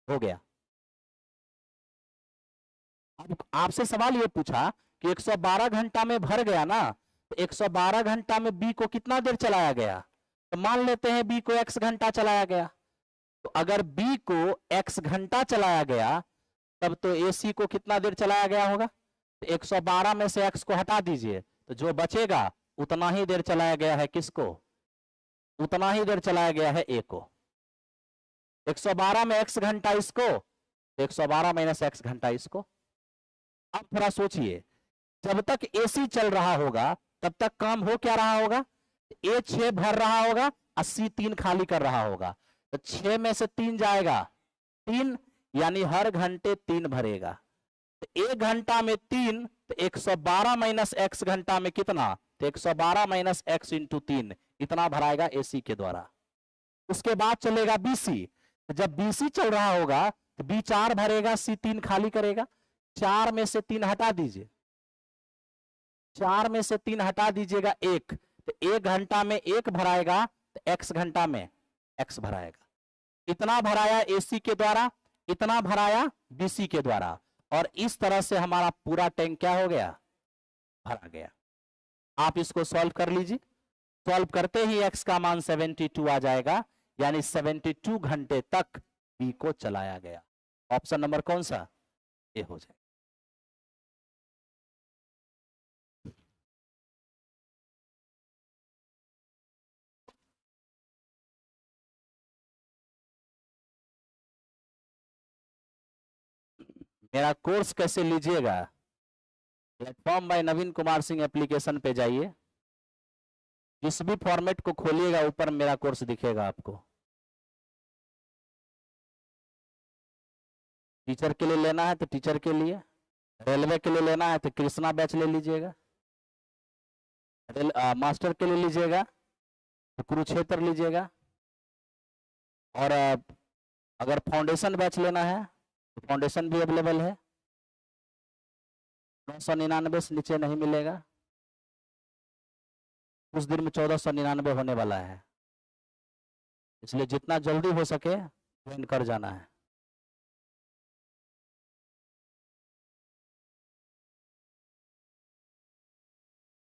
[SPEAKER 2] हो गया। अब आपसे सवाल ये पूछा कि 112 घंटा में भर गया ना, तो 112 घंटा में बी को कितना देर चलाया गया? तो मान लेते हैं बी को x घंटा चलाया गया। तो अगर बी को x घंटा चलाया गया तब तो AC को कितना देर चलाया गया होगा? तो 112 में से x को हटा दीजिए, तो जो बचेगा उतना ही देर चलाया गया है। किसको? उतना ही देर चलाया गया है A को। 112 में x घंटा इसको 112 माइनस एक्स घंटा इसको। अब थोड़ा सोचिए, जब तक एसी चल रहा होगा तब तक काम हो क्या रहा होगा, ए 6 भर रहा होगा, 80 3 खाली कर रहा होगा, तो 6 में से 3 जाएगा 3, यानी हर घंटे 3 भरेगा। तो 1 घंटा में 3, तो 112 माइनस एक्स घंटा में कितना, तो 112 माइनस एक्स इंटू 3 इतना भराएगा एसी के द्वारा। उसके बाद चलेगा बीसी, तो जब बीसी चल रहा होगा तो बी 4 भरेगा, सी 3 खाली करेगा। 4 में से 3 हटा दीजिए, 4 में से 3 हटा दीजिएगा 1, तो 1 घंटा में 1 भराएगा, तो एक्स घंटा में एक्स भराएगा। इतना भराया एसी के द्वारा, इतना भराया बीसी के द्वारा, और इस तरह से हमारा पूरा टैंक क्या हो गया, भरा गया। आप इसको सॉल्व कर लीजिए, सॉल्व करते ही एक्स का मान 72 आ जाएगा, यानी 72 घंटे तक बी को चलाया गया। ऑप्शन नंबर कौन सा, ए हो जाएगा। मेरा कोर्स कैसे लीजिएगा, प्लेटफॉर्म बाय नवीन कुमार सिंह एप्लीकेशन पे जाइए, जिस भी फॉर्मेट को खोलिएगा ऊपर मेरा कोर्स दिखेगा आपको। टीचर के लिए लेना है तो टीचर के लिए, रेलवे के लिए लेना है तो कृष्णा बैच ले लीजिएगा, मास्टर के लिए लीजिएगा तो कुरुक्षेत्र लीजिएगा, और अगर फाउंडेशन बैच लेना है तो फाउंडेशन भी अवेलेबल है। 999 से नीचे नहीं मिलेगा, कुछ दिन में 1499 होने वाला है, इसलिए जितना जल्दी हो सके ज्वाइन कर जाना है।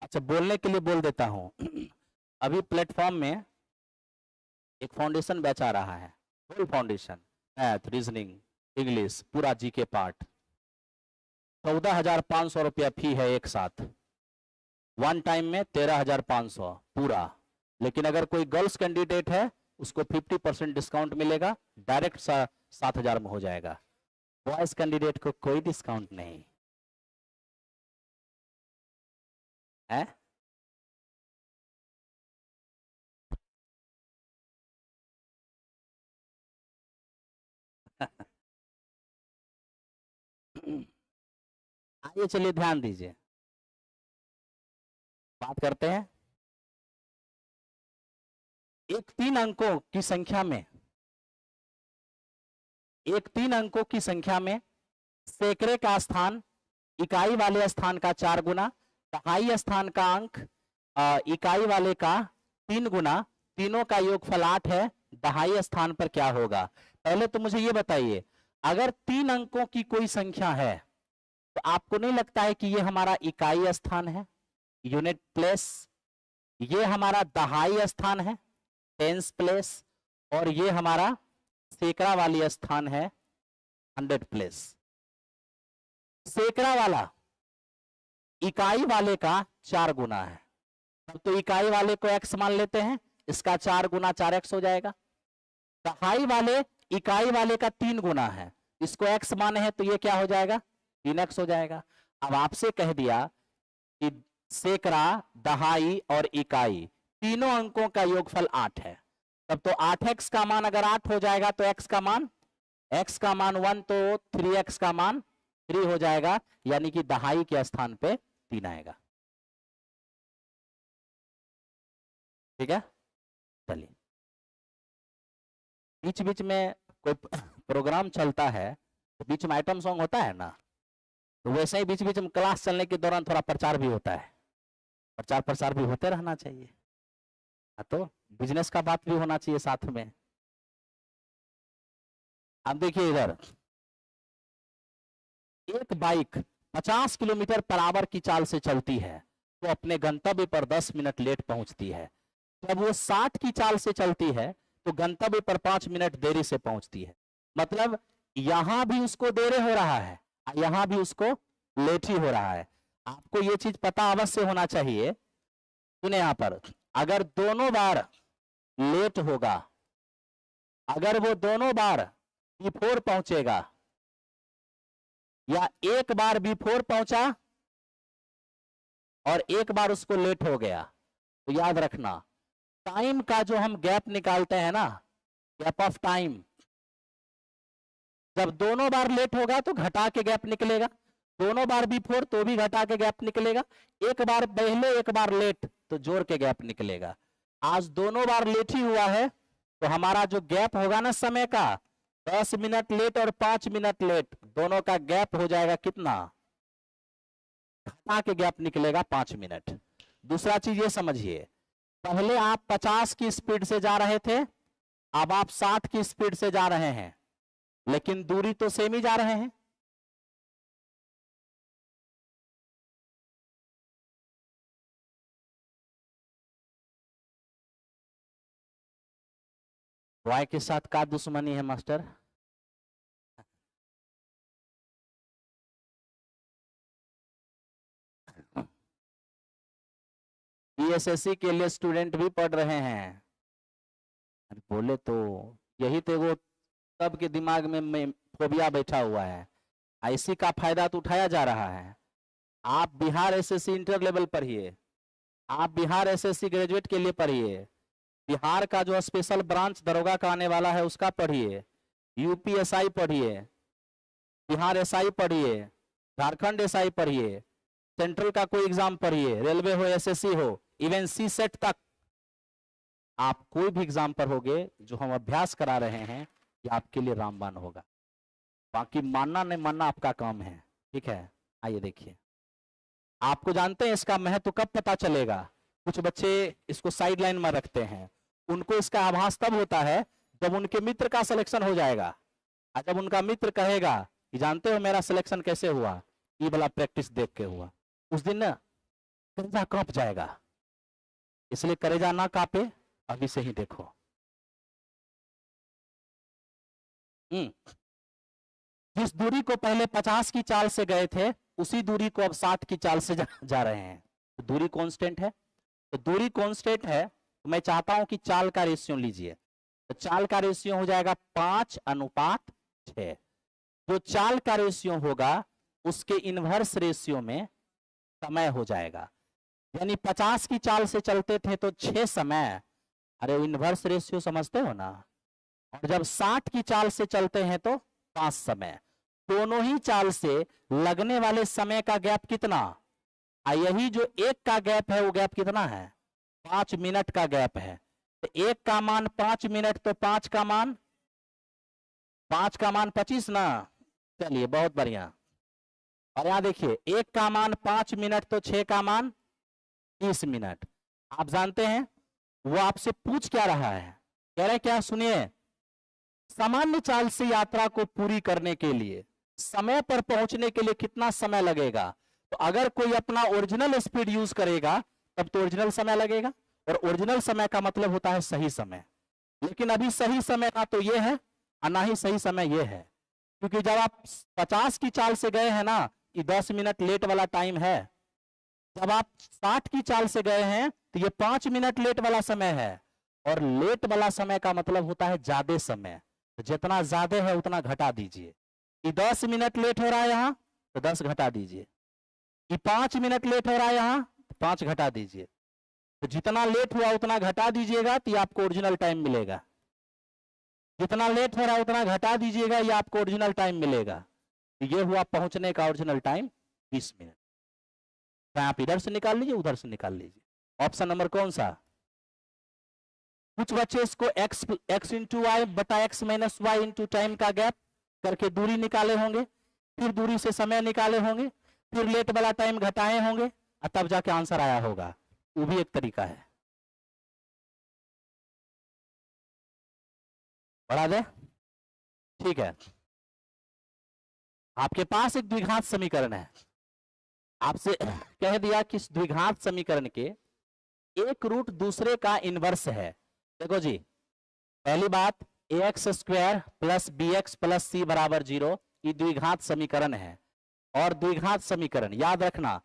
[SPEAKER 2] अच्छा, बोलने के लिए बोल देता हूं अभी प्लेटफॉर्म में एक फाउंडेशन बैच आ रहा है, whole foundation, math, reasoning, English, पूरा जीके पार्ट। 14,500 रुपया फी है एक साथ, वन टाइम में 13,500 पूरा। लेकिन अगर कोई गर्ल्स कैंडिडेट है उसको 50% डिस्काउंट मिलेगा, डायरेक्ट 7,000 में हो जाएगा। बॉयज कैंडिडेट को कोई डिस्काउंट नहीं है। आइए चलिए ध्यान दीजिए, बात करते हैं। एक 3 अंकों की संख्या में, एक 3 अंकों की संख्या में सैकड़े का स्थान इकाई वाले स्थान का 4 गुना, दहाई स्थान का अंक इकाई वाले का 3 गुना, तीनों का योगफल 8 है, दहाई स्थान पर क्या होगा। पहले तो मुझे ये बताइए, अगर 3 अंकों की कोई संख्या है तो आपको नहीं लगता है कि ये हमारा इकाई स्थान है, यूनिट प्लेस, ये हमारा दहाई स्थान है, टेंस प्लेस, और ये हमारा सैकड़ा वाली स्थान है, 100 प्लेस। सैकड़ा वाला इकाई वाले का 4 गुना है, तब तो इकाई वाले को x मान लेते हैं, इसका 4 गुना 4x हो जाएगा। दहाई वाले इकाई वाले का 3 गुना है, इसको x माने हैं तो ये क्या हो जाएगा, 3x हो जाएगा। अब आपसे कह दिया कि सैकड़ा, दहाई और इकाई तीनों अंकों का योगफल 8 है, तब तो 8x का मान अगर 8 हो जाएगा तो x का मान 1 तो 3x का मान 3 हो जाएगा, यानी कि दहाई के स्थान पे 3 आएगा। ठीक है, चलिए। बीच बीच में कोई प्रोग्राम चलता है तो बीच में आइटम सॉन्ग होता है ना, तो वैसे ही बीच बीच में क्लास चलने के दौरान थोड़ा प्रचार भी होता है, प्रचार प्रसार भी होते रहना चाहिए, तो बिजनेस का बात भी होना चाहिए साथ में। अब देखिए इधर, एक बाइक 50 किलोमीटर पर आवर की चाल से चलती है तो अपने गंतव्य पर 10 मिनट लेट पहुंचती है। जब वो 60 की चाल से चलती है तो गंतव्य पर 5 मिनट देरी से पहुंचती है। मतलब यहां भी उसको देरी हो रहा है, यहां भी उसको लेट ही हो रहा है। आपको ये चीज पता अवश्य होना चाहिए। सुने, यहां पर अगर दोनों बार लेट होगा, अगर वो दोनों बार बिफोर पहुंचेगा या एक बार बिफोर पहुंचा और एक बार उसको लेट हो गया। तो याद रखना, टाइम का जो हम गैप निकालते हैं ना, गैप ऑफ टाइम, जब दोनों बार लेट होगा तो घटा के गैप निकलेगा, दोनों बार बिफोर तो भी घटा के गैप निकलेगा, एक बार पहले एक बार लेट तो जोड़ के गैप निकलेगा। आज दोनों बार लेट ही हुआ है तो हमारा जो गैप होगा ना समय का, 10 मिनट लेट और 5 मिनट लेट, दोनों का गैप हो जाएगा कितना, घटा के गैप निकलेगा 5 मिनट। दूसरा चीज ये समझिए, पहले आप 50 की स्पीड से जा रहे थे, अब आप 60 की स्पीड से जा रहे हैं, लेकिन दूरी तो सेम ही जा रहे हैं। वाई के साथ का दुश्मनी है मास्टर? बीएसएससी के लिए स्टूडेंट भी पढ़ रहे हैं। अरे बोले तो यही तो वो सबके दिमाग में फोबिया बैठा हुआ है, इसी का फायदा तो उठाया जा रहा है। आप बिहार एसएससी इंटर लेवल पढ़िए, आप बिहार एसएससी ग्रेजुएट के लिए पढ़िए, बिहार का जो स्पेशल ब्रांच दरोगा का आने वाला है उसका पढ़िए, यूपीएसआई पढ़िए, बिहार एसआई पढ़िए, झारखंड एसआई पढ़िए, सेंट्रल का कोई एग्जाम पढ़िए, रेलवे हो एसएससी हो, इवन सी सेट तक आप कोई भी एग्जाम पर होगे, जो हम अभ्यास करा रहे हैं ये आपके लिए रामबाण होगा। बाकी मानना नहीं मानना आपका काम है, ठीक है। आइए देखिए, आपको जानते हैं इसका महत्व कब पता चलेगा? कुछ बच्चे इसको साइड लाइन में रखते हैं, उनको इसका आभास तब होता है जब उनके मित्र का सिलेक्शन हो जाएगा, और जब उनका मित्र कहेगा कि जानते हो मेरा सिलेक्शन कैसे हुआ, ये वाला प्रैक्टिस देख के हुआ, उस दिन ना कलेजा कांप जाएगा। इसलिए कलेजा ना कांपे, अभी से ही देखो। जिस दूरी को पहले 50 की चाल से गए थे, उसी दूरी को अब 60 की चाल से जा रहे हैं। तो दूरी कांस्टेंट है, तो दूरी कांस्टेंट है, तो मैं चाहता हूं कि चाल का रेशियो लीजिए। तो चाल का रेशियो हो जाएगा 5:6। जो चाल का रेशियो होगा उसके इनवर्स रेशियो में समय हो जाएगा। यानी 50 की चाल से चलते थे तो 6 समय, अरे इनवर्स रेशियो समझते हो ना, और जब 60 की चाल से चलते हैं तो 5 समय। दोनों ही चाल से लगने वाले समय का गैप कितना, यही जो एक का गैप है वो गैप कितना है, 5 मिनट का गैप है। तो एक का मान 5 मिनट, तो 5 का मान 25 ना। चलिए बहुत बढ़िया। और यहां देखिए, एक का मान 5 मिनट, तो 6 का मान 30 मिनट। आप जानते हैं वो आपसे पूछ क्या रहा है, कह रहे क्या, सुनिए, सामान्य चाल से यात्रा को पूरी करने के लिए समय पर पहुंचने के लिए कितना समय लगेगा? तो अगर कोई अपना ओरिजिनल स्पीड यूज करेगा तब तो ओरिजिनल समय लगेगा, और ओरिजिनल समय का मतलब होता है सही समय। लेकिन अभी सही समय ना तो ये है और ना ही सही समय ये है, क्योंकि जब आप 50 की चाल से गए हैं ना, ये 10 मिनट लेट वाला टाइम है। जब आप 60 की चाल से गए हैं तो ये 5 मिनट लेट वाला समय है, और लेट वाला समय का मतलब होता है ज्यादा समय। तो जितना ज्यादा है उतना घटा दीजिए। कि 10 मिनट लेट हो रहा है यहाँ, तो 10 घटा दीजिए। कि 5 मिनट लेट हो रहा है यहाँ, तो 5 घटा दीजिए। तो जितना लेट हुआ उतना घटा दीजिएगा तो ये आपको ओरिजिनल टाइम मिलेगा। जितना लेट हो रहा है उतना घटा दीजिएगा, ये आपको ओरिजिनल टाइम मिलेगा। तो ये हुआ पहुंचने का ओरिजिनल टाइम 20 मिनट। तो आप इधर से निकाल लीजिए, उधर से निकाल लीजिए। ऑप्शन नंबर कौन सा? कुछ बच्चे इसको x इंटू वाई बटा x minus y into time का गैप करके दूरी निकाले होंगे, फिर दूरी से समय निकाले होंगे, फिर लेट वाला टाइम घटाए होंगे, और तब जाके आंसर आया होगा। वो भी एक तरीका है। बढ़ा दे, ठीक है। आपके पास एक द्विघात समीकरण है, आपसे कह दिया कि इस द्विघात समीकरण के एक रूट दूसरे का इनवर्स है। देखो जी, पहली बात, ax² plus bx plus c बराबर 0, ये द्विघात समीकरण है। और द्विघात समीकरण याद रखना,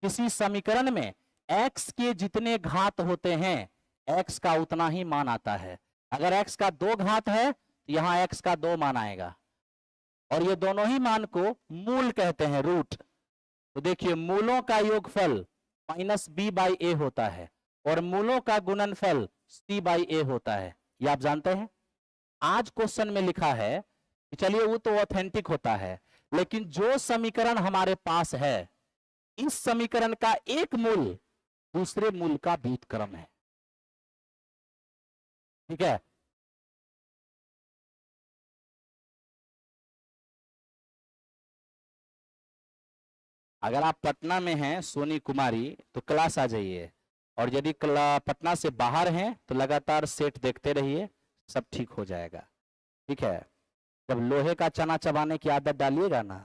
[SPEAKER 2] किसी समीकरण में x के जितने घात होते हैं x का उतना ही मान आता है। अगर x का 2 घात है तो यहाँ x का 2 मान आएगा, और ये दोनों ही मान को मूल कहते हैं, रूट। तो देखिए मूलों का योगफल माइनस बी बाई ए होता है और मूलों का गुणनफल सी बाई ए होता है। ये आप जानते हैं। आज क्वेश्चन में लिखा है कि चलिए वो तो ऑथेंटिक होता है, लेकिन जो समीकरण हमारे पास है, इस समीकरण का एक मूल दूसरे मूल का व्युत्क्रम है। ठीक है, अगर आप पटना में हैं सोनी कुमारी तो क्लास आ जाइए, और यदि पटना से बाहर हैं तो लगातार सेट देखते रहिए, सब ठीक हो जाएगा। ठीक है, जब लोहे का चना चबाने की आदत डालिएगा ना,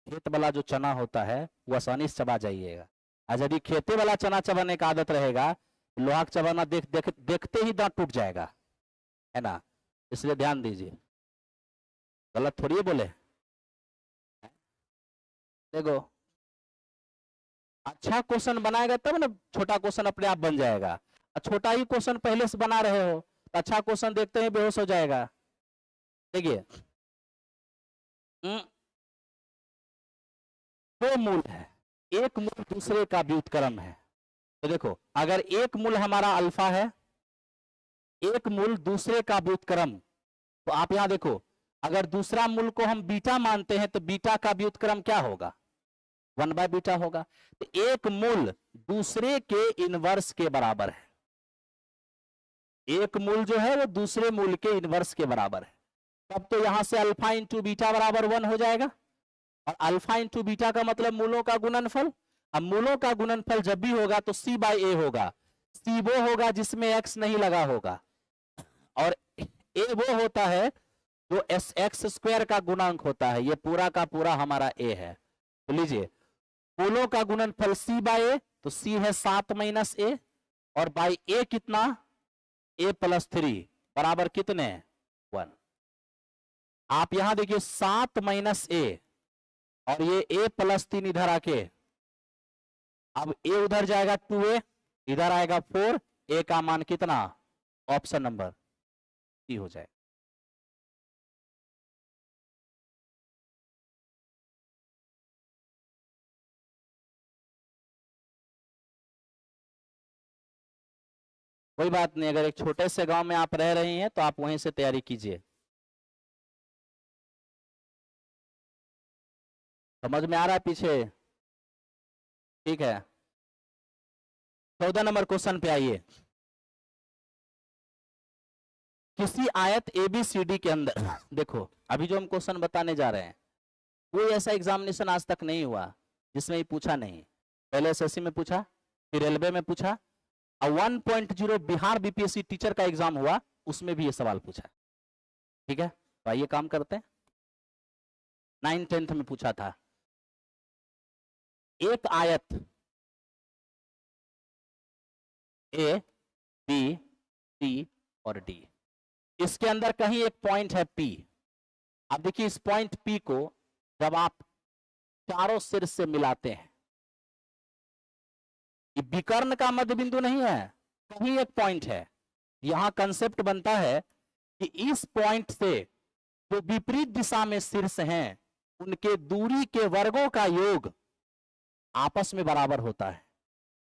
[SPEAKER 2] खेत वाला जो चना होता है वो आसानी से चबा जाइएगा। और यदि खेते वाला चना चबाने का आदत रहेगा, लोहा का चबाना देखते ही दांत टूट जाएगा, है ना। इसलिए ध्यान दीजिए, गलत थोड़ी बोले। देखो अच्छा क्वेश्चन बनाएगा तब ना छोटा क्वेश्चन अपने आप बन जाएगा। और छोटा ही क्वेश्चन पहले से बना रहे हो तो अच्छा क्वेश्चन देखते ही बेहोश हो जाएगा। देखिए दो मूल है, एक मूल दूसरे का व्युत्क्रम है। तो देखो अगर एक मूल हमारा अल्फा है, एक मूल दूसरे का व्युत्क्रम, तो आप यहां देखो अगर दूसरा मूल को हम बीटा मानते हैं तो बीटा का व्युत्क्रम क्या होगा, 1 बाय बीटा होगा। तो एक मूल दूसरे के इनवर्स के बराबर है, एक मूल जो है वो दूसरे मूल के इनवर्स के बराबर है। तब तो यहां से अल्फा इंटू बीटा बराबर 1 हो जाएगा, और अल्फा इंटू बीटा का मतलब मूलों का गुणनफल। अब मूलों का गुणनफल जब भी होगा तो सी बाई ए होगा। सी वो होगा जिसमें एक्स नहीं लगा होगा, और ए वो होता है जो एस एक्स स्क्वायर का गुणांक होता है। ये पूरा का पूरा हमारा ए है। तो लीजिए मूलों का गुणनफल सी बाई ए, तो सी है 7 माइनस ए, और बाई ए कितना, ए प्लस 3 बराबर कितने, 1। आप यहां देखिए 7 माइनस ए, और ये ए प्लस 3 इधर आके, अब ए उधर जाएगा 2a, इधर आएगा 4, ए का मान कितना, ऑप्शन नंबर सी हो जाएगा। कोई बात नहीं, अगर एक छोटे से गांव में आप रह रही हैं तो आप वहीं से तैयारी कीजिए। समझ में आ रहा है पीछे, ठीक है। 14 नंबर क्वेश्चन पे आइए। किसी आयत ABCD के अंदर देखो अभी जो हम क्वेश्चन बताने जा रहे हैं, कोई ऐसा एग्जामिनेशन आज तक नहीं हुआ जिसमें ये पूछा नहीं। पहले SSC में पूछा, फिर रेलवे में पूछा, और 1.0 बिहार BPSC टीचर का एग्जाम हुआ, उसमें भी ये सवाल पूछा। ठीक है, तो आइए काम करते हैं। 9th 10th में पूछा था, एक आयत A B C और D, इसके अंदर कहीं एक पॉइंट है P। अब देखिए इस पॉइंट P को जब आप चारों सिर से मिलाते हैं, ये विकर्ण का मध्य बिंदु नहीं है, कहीं एक पॉइंट है। यहां कंसेप्ट बनता है कि इस पॉइंट से जो विपरीत दिशा में शीर्ष हैं उनके दूरी के वर्गों का योग आपस में बराबर होता है।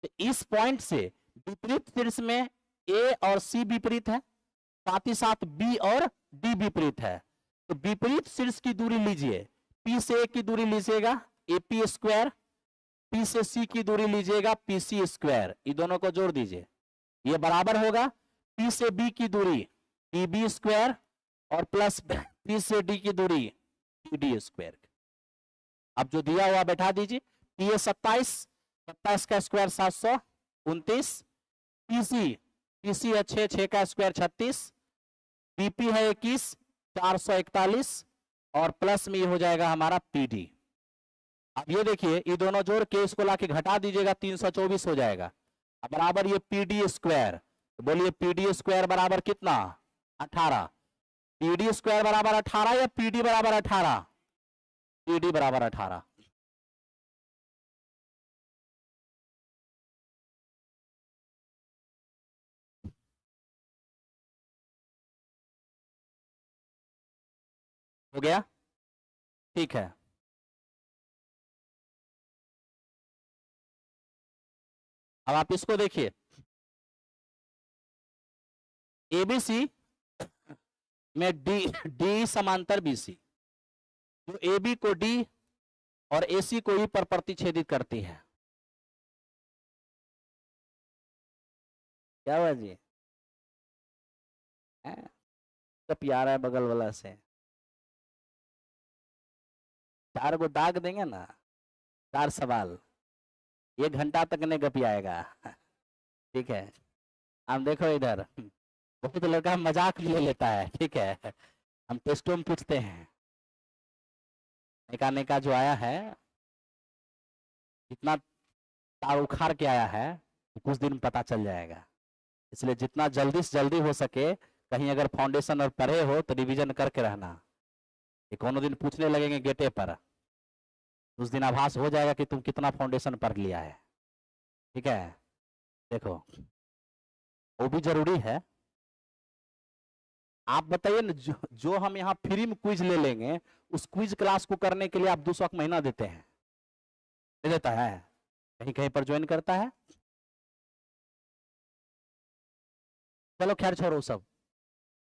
[SPEAKER 2] तो इस पॉइंट से विपरीत शीर्ष में A और C विपरीत है, साथ ही साथ B और D विपरीत है। तो विपरीत शीर्ष की दूरी लीजिए, P से A की दूरी लीजिएगा AP स्क्वायर, P से C की दूरी लीजिएगा PC स्क्वायर, ये दोनों को जोड़ दीजिए, ये बराबर होगा P से B की दूरी PB स्क्वायर और प्लस P से D की दूरी PD स्क्वायर। अब जो दिया हुआ बैठा दीजिए, P 27, 27 का स्क्वायर 729, PC है 6, 6 का स्क्वायर 36, BP है 21, 441, और प्लस में ये हो जाएगा हमारा PD। अब ये देखिए ये दोनों जोड़ के इसको लाके घटा दीजिएगा, 324 हो जाएगा। अब बराबर ये PD स्क्वायर, तो बोलिए PD स्क्वायर बराबर कितना, 18। PD स्क्वायर बराबर 18 या PD बराबर 18, PD बराबर 18। हो गया, ठीक है, अब आप इसको देखिए, एबीसी में डी डी समांतर बीसी, जो AB को D और AC को E पर प्रतिच्छेदित करती है। क्या हुआ जी? तो प्यार है बगल वाला से, 4 को दाग देंगे ना, 4 सवाल, 1 घंटा तक नहीं गपी आएगा। ठीक है, हम देखो इधर, बहुत लड़का मजाक ले लेता है। ठीक है, हम टेस्टों में पूछते हैं, निका जो आया है, इतना तार उखाड़ के आया है, तो कुछ दिन पता चल जाएगा। इसलिए जितना जल्दी से जल्दी हो सके, कहीं अगर फाउंडेशन और पढ़े हो तो रिवीजन करके रहना। कोनो दिन पूछने लगेंगे गेटे पर, उस दिन आभास हो जाएगा कि तुम कितना फाउंडेशन पढ़ लिया है। ठीक है, देखो वो भी जरूरी है। आप बताइए ना, जो हम यहाँ फ्री में क्विज ले लेंगे, उस क्विज क्लास को करने के लिए आप 200 का महीना देते हैं, दे देता है, कहीं कहीं पर ज्वाइन करता है। चलो खैर छोड़ो सब,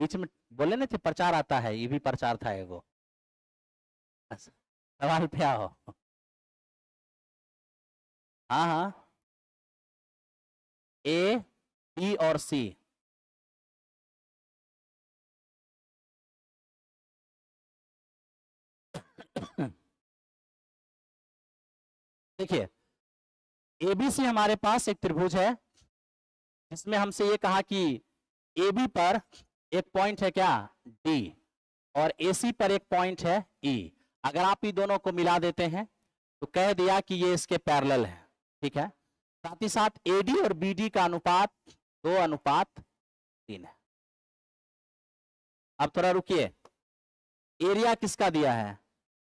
[SPEAKER 2] बीच में बोले ना प्रचार आता है, ये भी प्रचार था एगो। सवाल पे आओ। हाँ हाँ, A, B और C, देखिए ABC हमारे पास एक त्रिभुज है, जिसमें हमसे ये कहा कि AB पर एक पॉइंट है क्या, D, और AC पर एक पॉइंट है E। अगर आप ये दोनों को मिला देते हैं तो कह दिया कि ये इसके पैरेलल है। ठीक है, साथ ही साथ AD और BD का अनुपात 2:3 है। अब थोड़ा रुकिए, एरिया किसका दिया है,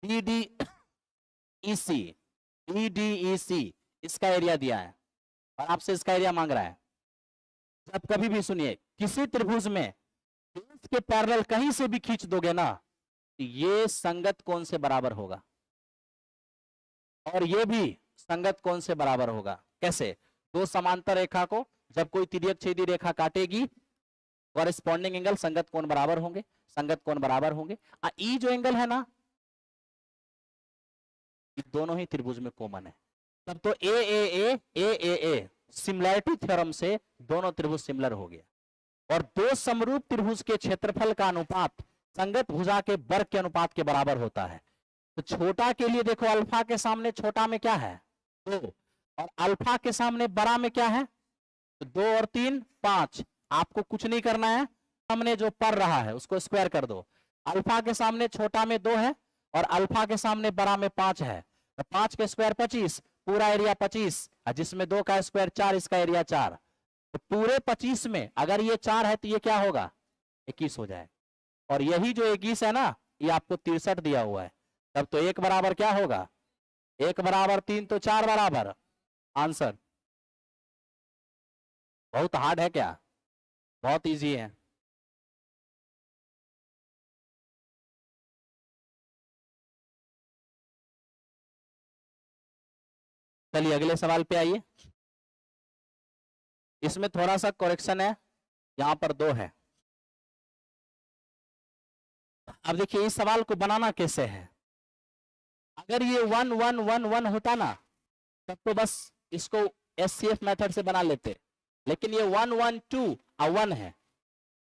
[SPEAKER 2] BDEC, इसका एरिया दिया है और आपसे इसका एरिया मांग रहा है। जब कभी भी सुनिए, किसी त्रिभुज में के पैरेलल कहीं से भी खींच दोगे ना, तो ये संगत कोण से बराबर होगा, और ये भी संगत कोण से बराबर होगा। कैसे? 2 समांतर रेखा को जब कोई तिर्यक छेदी रेखा काटेगी, कॉरेस्पॉन्डिंग एंगल संगत कोण बराबर होंगे, संगत कोण बराबर होंगे। ई जो एंगल है ना, दोनों ही त्रिभुज में कॉमन है। तब तो ए सिमिलैरिटी थ्योरम से दोनों त्रिभुज सिमिलर हो गया, और 2 समरूप त्रिभुज के क्षेत्रफल का अनुपात संगत भुजा के वर्ग के अनुपात के बराबर होता है। तो छोटा के लिए देखो, अल्फा के सामने छोटा में क्या है, 2, और अल्फा के सामने बड़ा में क्या है, तो 2 और 3 5। आपको कुछ नहीं करना है, सामने जो पड़ रहा है उसको स्क्वायर कर दो। अल्फा के सामने छोटा में 2 है और अल्फा के सामने बड़ा में 5 है, तो 5 के स्क्वायर 25, पूरा एरिया 25, जिसमें 2 का स्क्वायर 4, इसका एरिया 4। तो पूरे 25 में अगर ये 4 है तो ये क्या होगा, 21 हो जाए। और यही जो 21 है ना, ये आपको 63 दिया हुआ है। तब तो 1 बराबर क्या होगा, 1 बराबर 3 तो 4 बराबर। आंसर बहुत हार्ड है क्या, बहुत इजी है। चलिए अगले सवाल पे आइए। इसमें थोड़ा सा करेक्शन है, यहां पर 2 है। अब देखिए इस सवाल को बनाना कैसे है। अगर ये 1 1 1 1 होता ना, तब तो बस इसको SCF मेथड से बना लेते, लेकिन ये 1 1 2 और 1 है,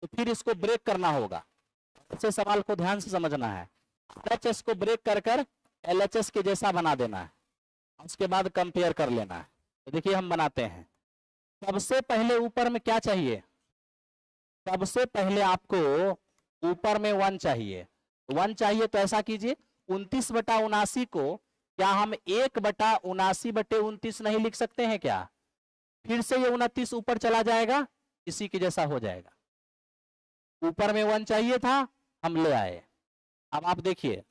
[SPEAKER 2] तो फिर इसको ब्रेक करना होगा। इसे सवाल को ध्यान से समझना है। LHS को ब्रेक कर कर LHS के जैसा बना देना है, उसके बाद कंपेयर कर लेना है। तो देखिए हम बनाते हैं। सबसे पहले ऊपर में क्या चाहिए, सबसे पहले आपको ऊपर में 1 चाहिए। 1 चाहिए तो ऐसा कीजिए, 29/79 को क्या हम 1/79/29 नहीं लिख सकते हैं क्या? फिर से ये 29 ऊपर चला जाएगा, इसी के जैसा हो जाएगा। ऊपर में 1 चाहिए था, हम ले आए। अब आप देखिए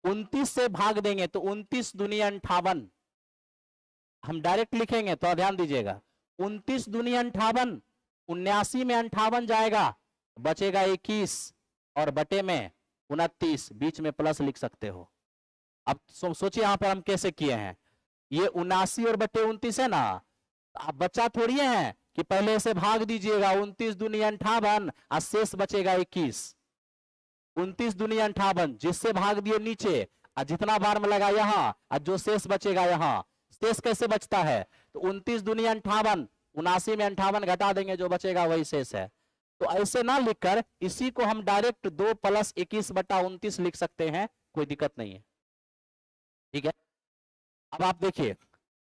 [SPEAKER 2] 29 से भाग देंगे तो 29 दूनी 58, हम डायरेक्ट लिखेंगे तो ध्यान दीजिएगा। 29 दूनी 58, 79 में 58 जाएगा, बचेगा 21 और बटे में 29, बीच में प्लस लिख सकते हो। अब सोचिए यहां पर हम कैसे किए हैं, ये 79 और बटे 29 है ना, आप बच्चा थोड़ी है कि पहले से भाग दीजिएगा, 29 दूनी 58 और शेष बचेगा 21। 29 दूनी 58, जिससे भाग दिए नीचे और जितना बार में लगा यहाँ, और जो शेष बचेगा यहाँ, शेष कैसे बचता है, तो 29 दूनी 58, 79 में 58 घटा देंगे, जो बचेगा वही शेष है। तो ऐसे ना लिखकर इसी को हम डायरेक्ट 2 + 21 बटा 29 लिख सकते हैं, कोई दिक्कत नहीं है, ठीक है। अब आप देखिए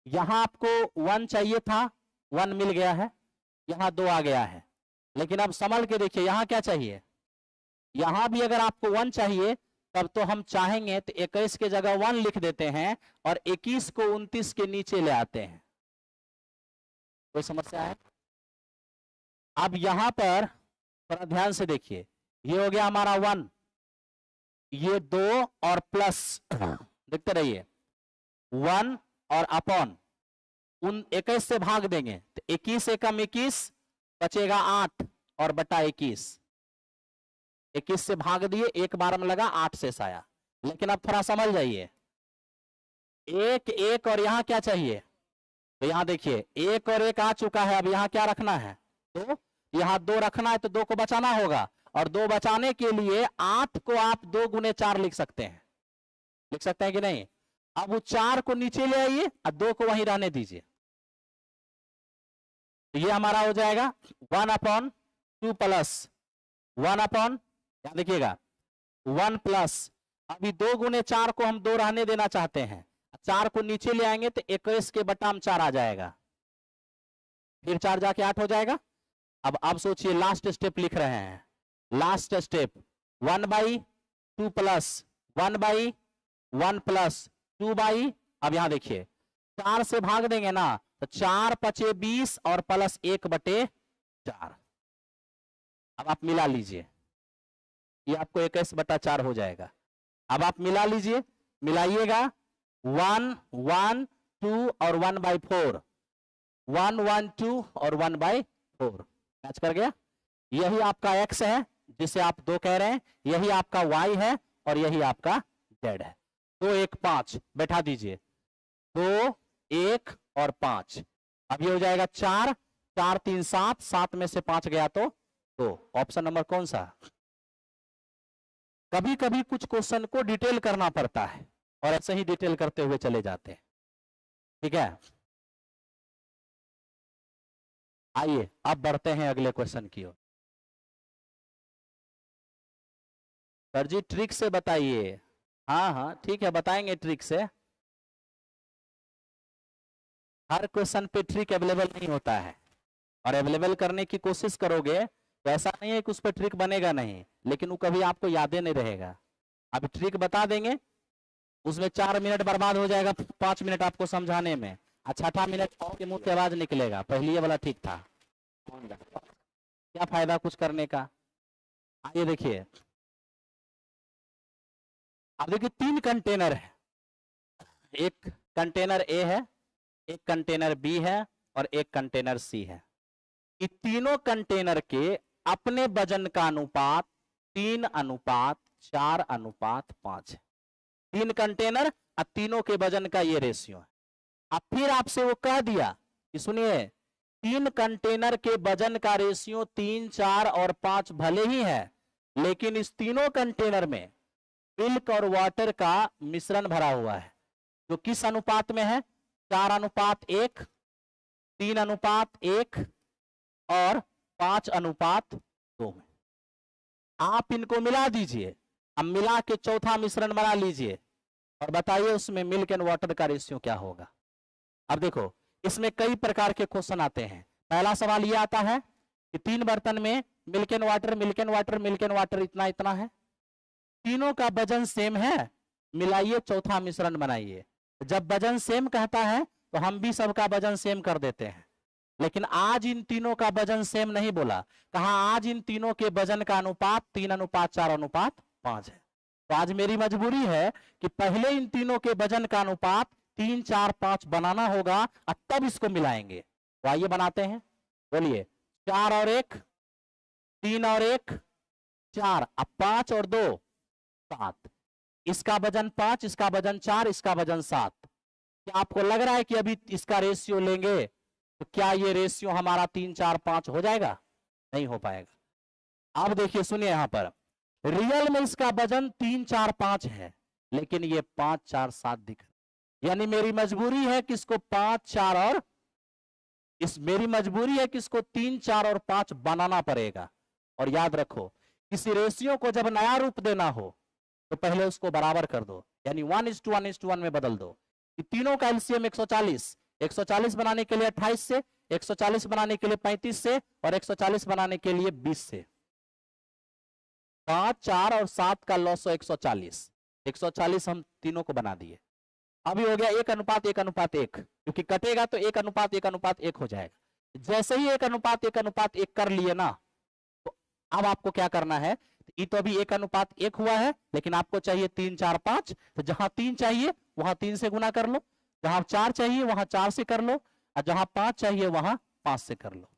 [SPEAKER 2] यहां आपको 1 चाहिए था, 1 मिल गया है, यहां 2 आ गया है, लेकिन अब संभल के देखिए यहां क्या चाहिए, यहां भी अगर आपको 1 चाहिए तब तो हम चाहेंगे तो 21 के जगह 1 लिख देते हैं और 21 को 29 के नीचे ले आते हैं। कोई समस्या है? अब यहां पर थोड़ा ध्यान से देखिए, ये हो गया हमारा 1, ये 2 और प्लस देखते रहिए 1 और अपॉन 21 से भाग देंगे तो 21 एकम 21 बचेगा 8 और बटा 21, 21 से भाग दिए, एक बार में लगा 8 से आया। लेकिन अब थोड़ा समझ जाइए, 1 1 और यहां क्या चाहिए, तो यहां देखिए 1 और 1 आ चुका है, अब यहां क्या रखना है, तो यहां 2 रखना है, तो 2 को बचाना होगा, और 2 बचाने के लिए 8 को आप 2 × 4 लिख सकते हैं, लिख सकते हैं कि नहीं। अब वो 4 को नीचे ले आइए और 2 को वहीं रहने दीजिए, तो ये हमारा हो जाएगा 1/2 प्लस 1/, यहां देखिएगा 1 प्लस, अभी 2 × 4 को हम 2 रहने देना चाहते हैं, 4 को नीचे ले आएंगे तो 21 के बटा 4 आ जाएगा, फिर 4 जाके 8 हो जाएगा। अब सोचिए लास्ट स्टेप लिख रहे हैं, लास्ट स्टेप 1/2 प्लस 1/1 प्लस 2/, अब यहां देखिए 4 से भाग देंगे ना तो 4 × 5 = 20 और प्लस 1/4। अब आप मिला लीजिए, ये आपको 21/4 हो जाएगा। अब आप मिला लीजिए, मिलाइएगा 1 1 2 और 1/4, 1 1 2 और 1/4 मैच कर गया। यही आपका x है जिसे आप 2 कह रहे हैं, यही आपका y है और यही आपका z है। 2 1 5 बैठा दीजिए, 2 1 और 5, अब ये हो जाएगा 4 4 3 7, 7 में से 5 गया तो 2। ऑप्शन नंबर कौन सा? कभी कभी कुछ क्वेश्चन को डिटेल करना पड़ता है और ऐसे ही डिटेल करते हुए चले जाते हैं, ठीक है। आइए अब बढ़ते हैं अगले क्वेश्चन की ओर। सर जी ट्रिक से बताइए। हाँ हाँ ठीक है, बताएंगे ट्रिक से। हर क्वेश्चन पे ट्रिक अवेलेबल नहीं होता है, और अवेलेबल करने की कोशिश करोगे तो ऐसा नहीं है कि उस पर ट्रिक बनेगा नहीं, लेकिन वो कभी आपको याद नहीं रहेगा। अभी ट्रिक बता देंगे, उसमें 4 मिनट बर्बाद हो जाएगा, 5 मिनट आपको समझाने में, अच्छा 6 मिनट के मुंह से आवाज निकलेगा, पहले ये वाला ठीक था, क्या फायदा कुछ करने का। आइए देखिए, अब देखिए 3 कंटेनर है, एक कंटेनर ए है, एक कंटेनर बी है और एक कंटेनर सी है। ये तीनों कंटेनर के अपने वजन का अनुपात 3:4:5 है। 3 कंटेनर और तीनों के वजन का ये रेशियो है। अब फिर आपसे वो कह दिया कि सुनिए 3 कंटेनर के वजन का रेशियो 3, 4 और 5 भले ही है, लेकिन इस तीनों कंटेनर में मिल्क और वाटर का मिश्रण भरा हुआ है, जो किस अनुपात में है, 4:1, 3:1 और 5:2 में। आप इनको मिला दीजिए, अब मिला के चौथा मिश्रण बना लीजिए और बताइए उसमें मिल्क एंड वाटर का रेशियो क्या होगा। अब देखो इसमें कई प्रकार के क्वेश्चन आते हैं। पहला सवाल ये आता है कि 3 बर्तन में milk and water milk and water milk and water इतना इतना है, तीनों का वजन सेम है, मिलाइए चौथा मिश्रण बनाइए। जब वजन सेम कहता है तो हम भी सबका वजन सेम कर देते हैं, लेकिन आज इन तीनों का वजन सेम नहीं बोला, कहा आज इन तीनों के वजन का अनुपात 3:4:5 है। तो आज मेरी मजबूरी है कि पहले इन तीनों के वजन का अनुपात 3, 4, 5 बनाना होगा और तब इसको मिलाएंगे। तो आइए बनाते हैं, बोलिए 4 और 1, 3 और 1, 4, अब 5 और 2, 7, इसका वजन 5, इसका वजन 4, इसका वजन 7। क्या आपको लग रहा है कि अभी इसका रेशियो लेंगे तो क्या ये रेशियो हमारा 3, 4, 5 हो जाएगा? नहीं हो पाएगा। अब देखिए, सुनिए, यहां पर रियल में इसका वजन 3, 4, 5 है, लेकिन ये 5, 4, 7 दिख रहा है। यानी मेरी मजबूरी है कि इसको 5, 4 और मेरी मजबूरी है कि इसको 3, 4 और 5 बनाना पड़ेगा। और याद रखो, किसी रेशियो को जब नया रूप देना हो तो पहले उसको बराबर कर दो, यानी 1:1:1 में बदल दो। कि तीनों का एलसीएम 140, 140 बनाने के लिए 28 से, 140 बनाने के लिए 35 से, और 140 बनाने के लिए 20 से। 5, 4 और 7 का लॉस 140, 140 हम तीनों को बना दिए। अभी हो गया 1:1:1, क्योंकि कटेगा तो 1:1:1 हो जाएगा। जैसे ही 1:1:1 कर लिए ना, तो अब आपको क्या करना है, ये तो अभी 1:1 हुआ है, लेकिन आपको चाहिए 3, 4, 5। तो जहां 3 चाहिए वहां 3 से गुना कर लो, जहां 4 चाहिए वहां 4 से कर लो, और जहां 5 चाहिए वहां 5 से कर लो।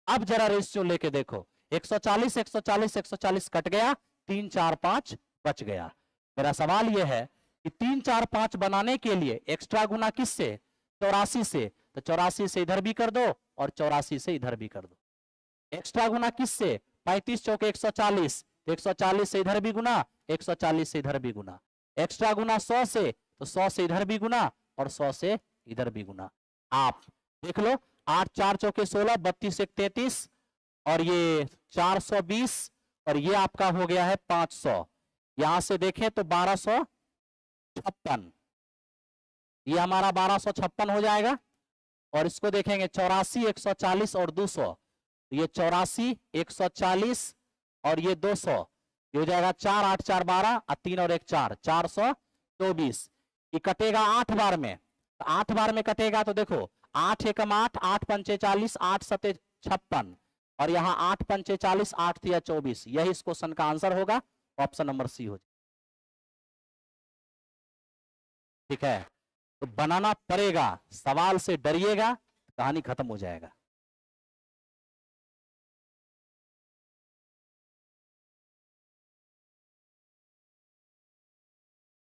[SPEAKER 2] अब जरा रेशियो लेके देखो, 140, 140, 140 कट गया, 3, 4, 5 बच गया। मेरा सवाल यह है कि 3, 4, 5 बनाने के लिए एक्स्ट्रा गुना किससे? 84 से। तो 84 से इधर भी कर दो और 84 से इधर भी कर दो। एक्स्ट्रा गुना किससे? 35 चौके 140, तो 140 से इधर भी गुना, 140 से इधर भी गुना। एक्स्ट्रा गुना 100 से, तो 100 से इधर भी गुना और 100 से इधर भी गुना। आप देख लो, 8 4 चौके 16, 32 1 33, और ये 420, और ये आपका हो गया है 500। यहां से देखें तो 1256, ये हमारा 1256 हो जाएगा। और इसको देखेंगे 84, 140 और 200, ये 84, 140 और ये 200, ये हो जाएगा 4 8 4 12, और 3 और 1 4, 424। ये कटेगा 8 बार में, तो 8 बार में कटेगा तो देखो, 8 एकम 8, 8 पंचे 40, 8 सते 56, और यहाँ 8 पंचे 40, 8 तिया 24। यही इस क्वेश्चन का आंसर होगा, ऑप्शन नंबर सी हो जाएगा। ठीक है, तो बनाना पड़ेगा, सवाल से डरिएगा, कहानी खत्म हो जाएगा।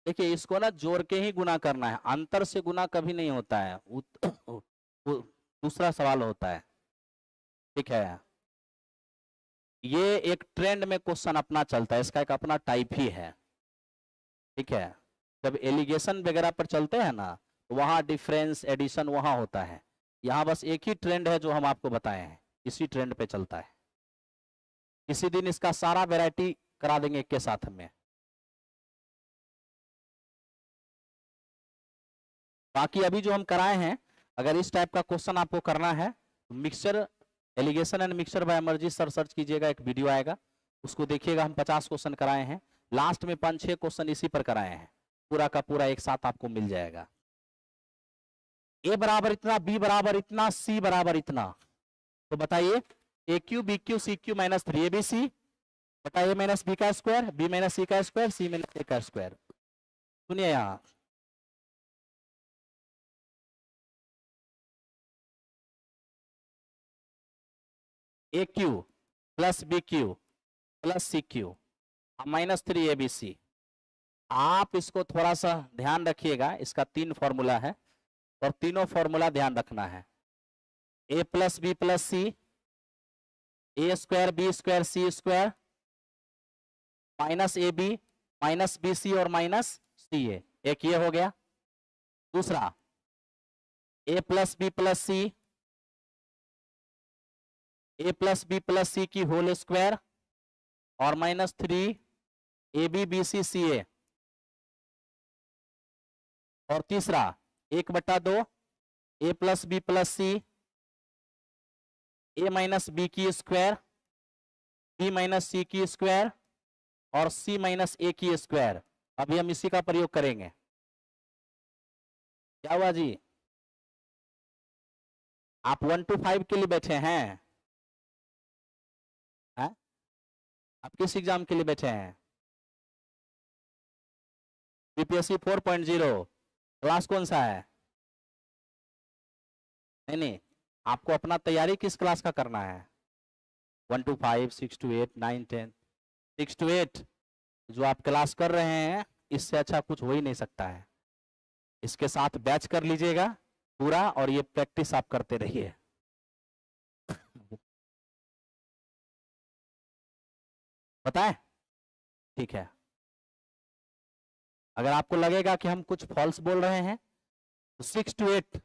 [SPEAKER 2] देखिए, इसको ना जोड़ के ही गुना करना है, अंतर से गुना कभी नहीं होता है, दूसरा सवाल होता है। ठीक है, ये एक ट्रेंड में क्वेश्चन अपना चलता है, इसका एक अपना टाइप ही है। ठीक है, जब एलिगेशन वगैरह पर चलते हैं ना, वहां डिफरेंस एडिशन वहां होता है। यहाँ बस एक ही ट्रेंड है जो हम आपको बताए हैं, इसी ट्रेंड पे चलता है। किसी दिन इसका सारा वैरायटी करा देंगे एक के साथ में। बाकी अभी जो हम कराए हैं, अगर इस टाइप का क्वेश्चन आपको करना है, mixture alligation and mixture by एमर्जी सर सर्च कीजिएगा, एक वीडियो आएगा, उसको देखिएगा। हम 50 क्वेश्चन कराए हैं, लास्ट में 5-6 क्वेश्चन इसी पर कराए हैं, पूरा का पूरा एक साथ आपको मिल जाएगा। ए बराबर इतना, बी बराबर इतना, सी बराबर इतना, तो बताइए A cube B cube C cube minus 3abc, बताइए माइनस बी का स्क्वायर, बी माइनस सी का स्क्वायर, सी माइनस ए का स्क्वायर। सुनिए यहाँ, A cube plus B cube plus C cube minus 3abc। आप इसको थोड़ा सा ध्यान रखिएगा, इसका 3 फॉर्मूला है और तीनों फॉर्मूला ध्यान रखना है। A plus B plus C, A square B square C square, minus A B minus B C और माइनस सी ए, एक ये हो गया। दूसरा A plus B plus C, A plus B plus C की होल स्क्वायर और minus 3 A B B C C A. और तीसरा 1/2 A plus B plus C, A minus B की स्क्वायर, बी माइनस सी की square और सी minus ए की square. अभी हम इसी का प्रयोग करेंगे। क्या हुआ जी, आप 1 to 5 के लिए बैठे हैं? आप किस एग्जाम के लिए बैठे हैं? बीपीएससी 4.0 क्लास कौन सा है? नहीं, आपको अपना तैयारी किस क्लास का करना है? 1 to 5, 6 to 8, 9, 10, 6 to 8 जो आप क्लास कर रहे हैं इससे अच्छा कुछ हो ही नहीं सकता है। इसके साथ बैच कर लीजिएगा पूरा और ये प्रैक्टिस आप करते रहिए। बताएं? ठीक है। अगर आपको लगेगा कि हम कुछ फॉल्स बोल रहे हैं तो 6 to 8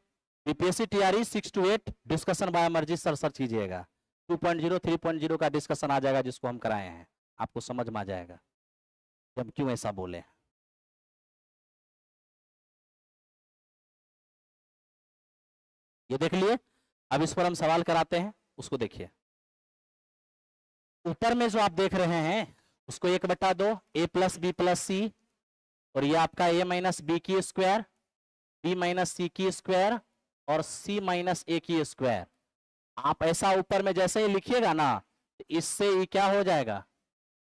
[SPEAKER 2] BPSC TRE 6 to 8 discussion by Amarjeet sir search कीजिएगा। 2.0 3.0 का डिस्कशन आ जाएगा जिसको हम कराए हैं, आपको समझ में आ जाएगा कि हम क्यों ऐसा बोले। ये देख लिए। अब इस पर हम सवाल कराते हैं, उसको देखिए। ऊपर में जो आप देख रहे हैं उसको 1/2 a प्लस बी प्लस सी, और ये आपका a माइनस बी की स्क्वायर, b माइनस सी की स्क्वायर और c माइनस ए की स्क्वायर। आप ऐसा ऊपर में जैसे ही लिखिएगा ना तो इससे ये क्या हो जाएगा,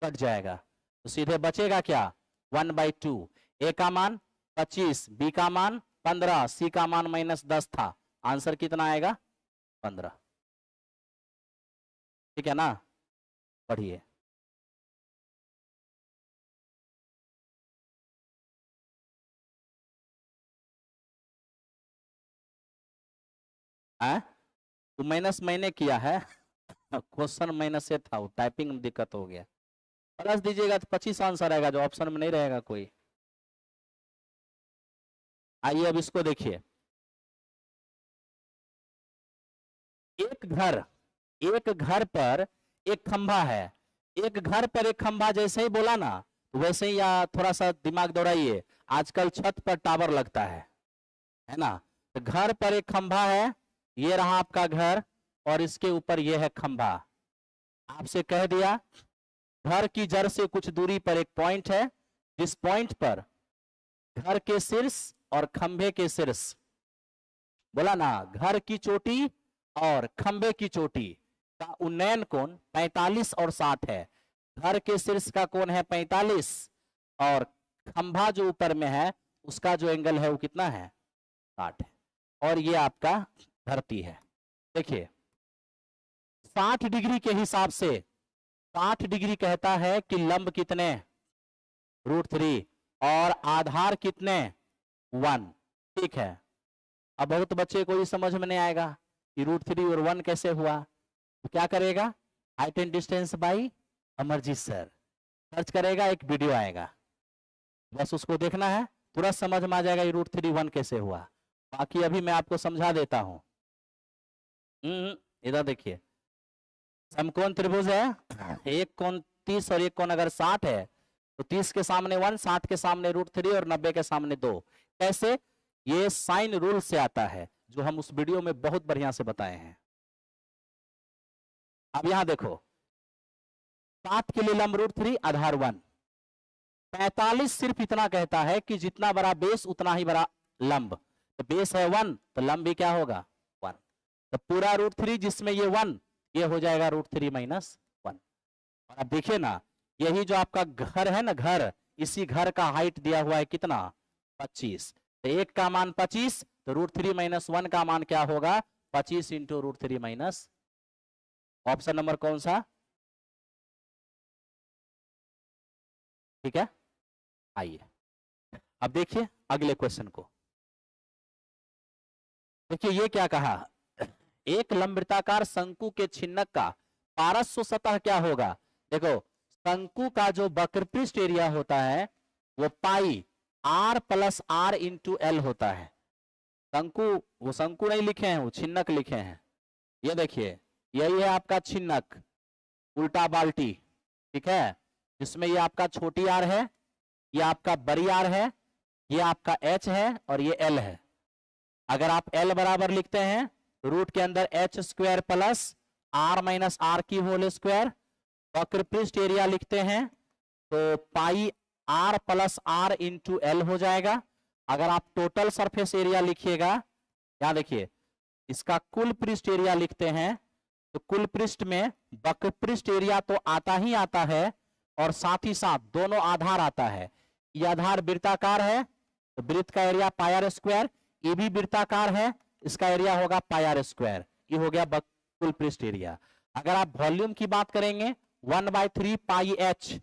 [SPEAKER 2] कट जाएगा। तो सीधे बचेगा क्या, 1/2। a का मान 25, b का मान 15, c का मान -10 था। आंसर कितना आएगा, 15। ठीक है ना, पढ़िए। तो माइनस मैंने किया है, क्वेश्चन माइनस से था, टाइपिंग में दिक्कत हो गया। प्लस दीजिएगा तो 25 आंसर आएगा, जो ऑप्शन में नहीं रहेगा कोई। आइए अब इसको देखिए। एक घर पर एक खंभा है। एक घर पर एक खंभा जैसे ही बोला ना तो वैसे ही, या थोड़ा सा दिमाग दौड़ाइए, आजकल छत पर टावर लगता है ना। तो घर पर एक खंभा है, ये रहा आपका घर और इसके ऊपर ये है खंभा। आपसे कह दिया घर की जड़ से कुछ दूरी पर एक पॉइंट है, जिस पॉइंट पर घर के शीर्ष और खंभे के शीर्ष, बोला ना घर की चोटी और खंभे की चोटी का उन्नयन कोण 45 और 60 है। घर के शीर्ष का कोण है 45 और खंभा जो ऊपर में है उसका जो एंगल है वो कितना है, 60 है। और ये आपका धरती है। देखिए 60 डिग्री के हिसाब से 60 डिग्री कहता है कि लंब कितने, √3, और आधार कितने, 1। ठीक है। अब बहुत बच्चे को ये समझ में नहीं आएगा कि √3 और 1 कैसे हुआ, तो क्या करेगा, height and distance by Amarjeet sir search करेगा, एक वीडियो आएगा, बस उसको देखना है, तुरंत समझ में आ जाएगा ये √3 1 कैसे हुआ। बाकी अभी मैं आपको समझा देता हूं। इधर देखिए, समकोण त्रिभुज है, एक कोण 30 और एक कोण अगर 60 है तो 30 के सामने 1, 60 के सामने √3 और 90 के सामने 2। कैसे, ये साइन रूल से आता है जो हम उस वीडियो में बहुत बढ़िया से बताए हैं। अब यहां देखो 60 के लिए लंब √3, आधार 1। 45 सिर्फ इतना कहता है कि जितना बड़ा बेस उतना ही बड़ा लंब, तो बेस है 1 तो लंब भी क्या होगा, 1। तो पूरा √3 जिसमें ये 1, ये हो जाएगा √3 - 1। और अब देखिए ना, यही जो आपका घर है ना, घर, इसी घर का हाइट दिया हुआ है कितना, 25। तो एक का मान 25, तो √3 - 1 का मान क्या होगा, 25 × √3 - ऑप्शन नंबर कौन सा, ठीक है। आइए अब देखिए अगले क्वेश्चन को। देखिए ये क्या कहा, एक लंबवृत्ताकार शंकु के छिन्नक का पारस्व सतह क्या होगा। देखो शंकु का जो वक्रपृष्ठ एरिया होता है वो पाई r + r × l होता है। शंकु, वो शंकु नहीं लिखे हैं, वो छिन्नक लिखे हैं। ये देखिए यही है आपका छिन्नक, उल्टा बाल्टी, ठीक है, जिसमें ये आपका छोटी आर है, ये आपका बड़ी आर है, ये आपका h है और ये l है। अगर आप l बराबर लिखते हैं रूट के अंदर h² + r - r की होल स्क्वायर, वक्रपृष्ठ एरिया लिखते हैं तो पाई r + r × l हो जाएगा। अगर आप टोटल सरफेस एरिया लिखिएगा, यहां देखिए इसका कुल पृष्ठ एरिया लिखते हैं तो कुल पृष्ठ में वक्रपृष्ठ एरिया तो आता ही आता है और साथ ही साथ दोनों आधार आता है। ये आधार वृत्ताकार है तो वृत्त का एरिया πr², ये भी वृत्ताकार है, इसका एरिया होगा πr²। ये हो गया कुल पृष्ठ एरिया। अगर आप वॉल्यूम की बात करेंगे 1/3 πh,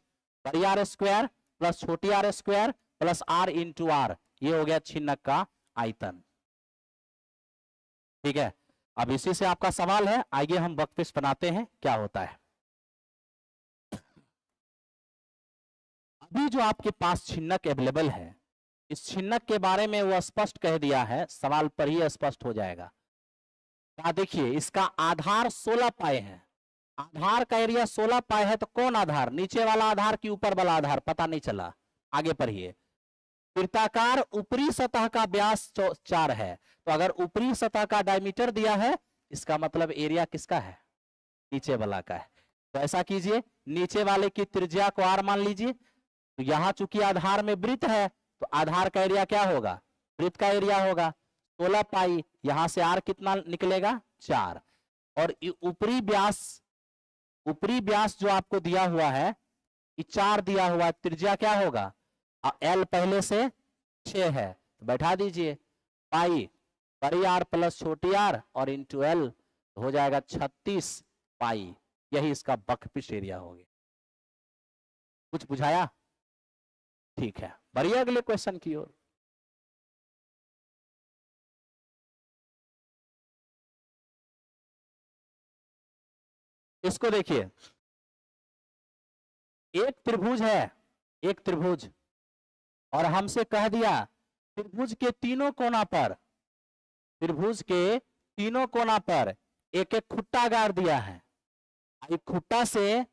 [SPEAKER 2] बड़ी r² प्लस छोटी r square plus r into r, ये हो गया छिन्नक का आयतन। ठीक है, अब इसी से आपका सवाल है, आइए हम वर्कपीस बनाते हैं, क्या होता है। अभी जो आपके पास छिन्नक अवेलेबल है, इस छिन्नक के बारे में वो स्पष्ट कह दिया है, सवाल पर ही स्पष्ट हो जाएगा। देखिए इसका आधार 16 पाए है, आधार का एरिया 16 पाए है, तो कौन आधार, नीचे वाला आधार की ऊपर वाला आधार, पता नहीं चला, आगे पढ़िए। वृत्ताकार ऊपरी सतह का व्यास 4 है, तो अगर ऊपरी सतह का डायमीटर दिया है, इसका मतलब एरिया किसका है, नीचे वाला का है। तो ऐसा कीजिए, नीचे वाले की त्रिज्या को r मान लीजिए, तो यहां चूंकि आधार में वृत्त है, तो आधार का एरिया क्या होगा, वृत्त का एरिया होगा 16 पाई, यहां से r कितना निकलेगा 4, और ऊपरी व्यास जो आपको दिया हुआ है, 4 दिया हुआ, त्रिज्या क्या होगा, l पहले से 6 है, तो बैठा दीजिए, पाई बड़ी आर प्लस छोटी आर और इंटू एल, हो जाएगा 36 पाई, यही इसका वर्कपीस एरिया हो गया। कुछ बुझाया, ठीक है, बढ़िए अगले क्वेश्चन की ओर। इसको देखिए, एक त्रिभुज है, एक त्रिभुज, और हमसे कह दिया त्रिभुज के तीनों कोना पर, त्रिभुज के तीनों कोना पर एक एक खुट्टा गाड़ दिया है, एक खुट्टा से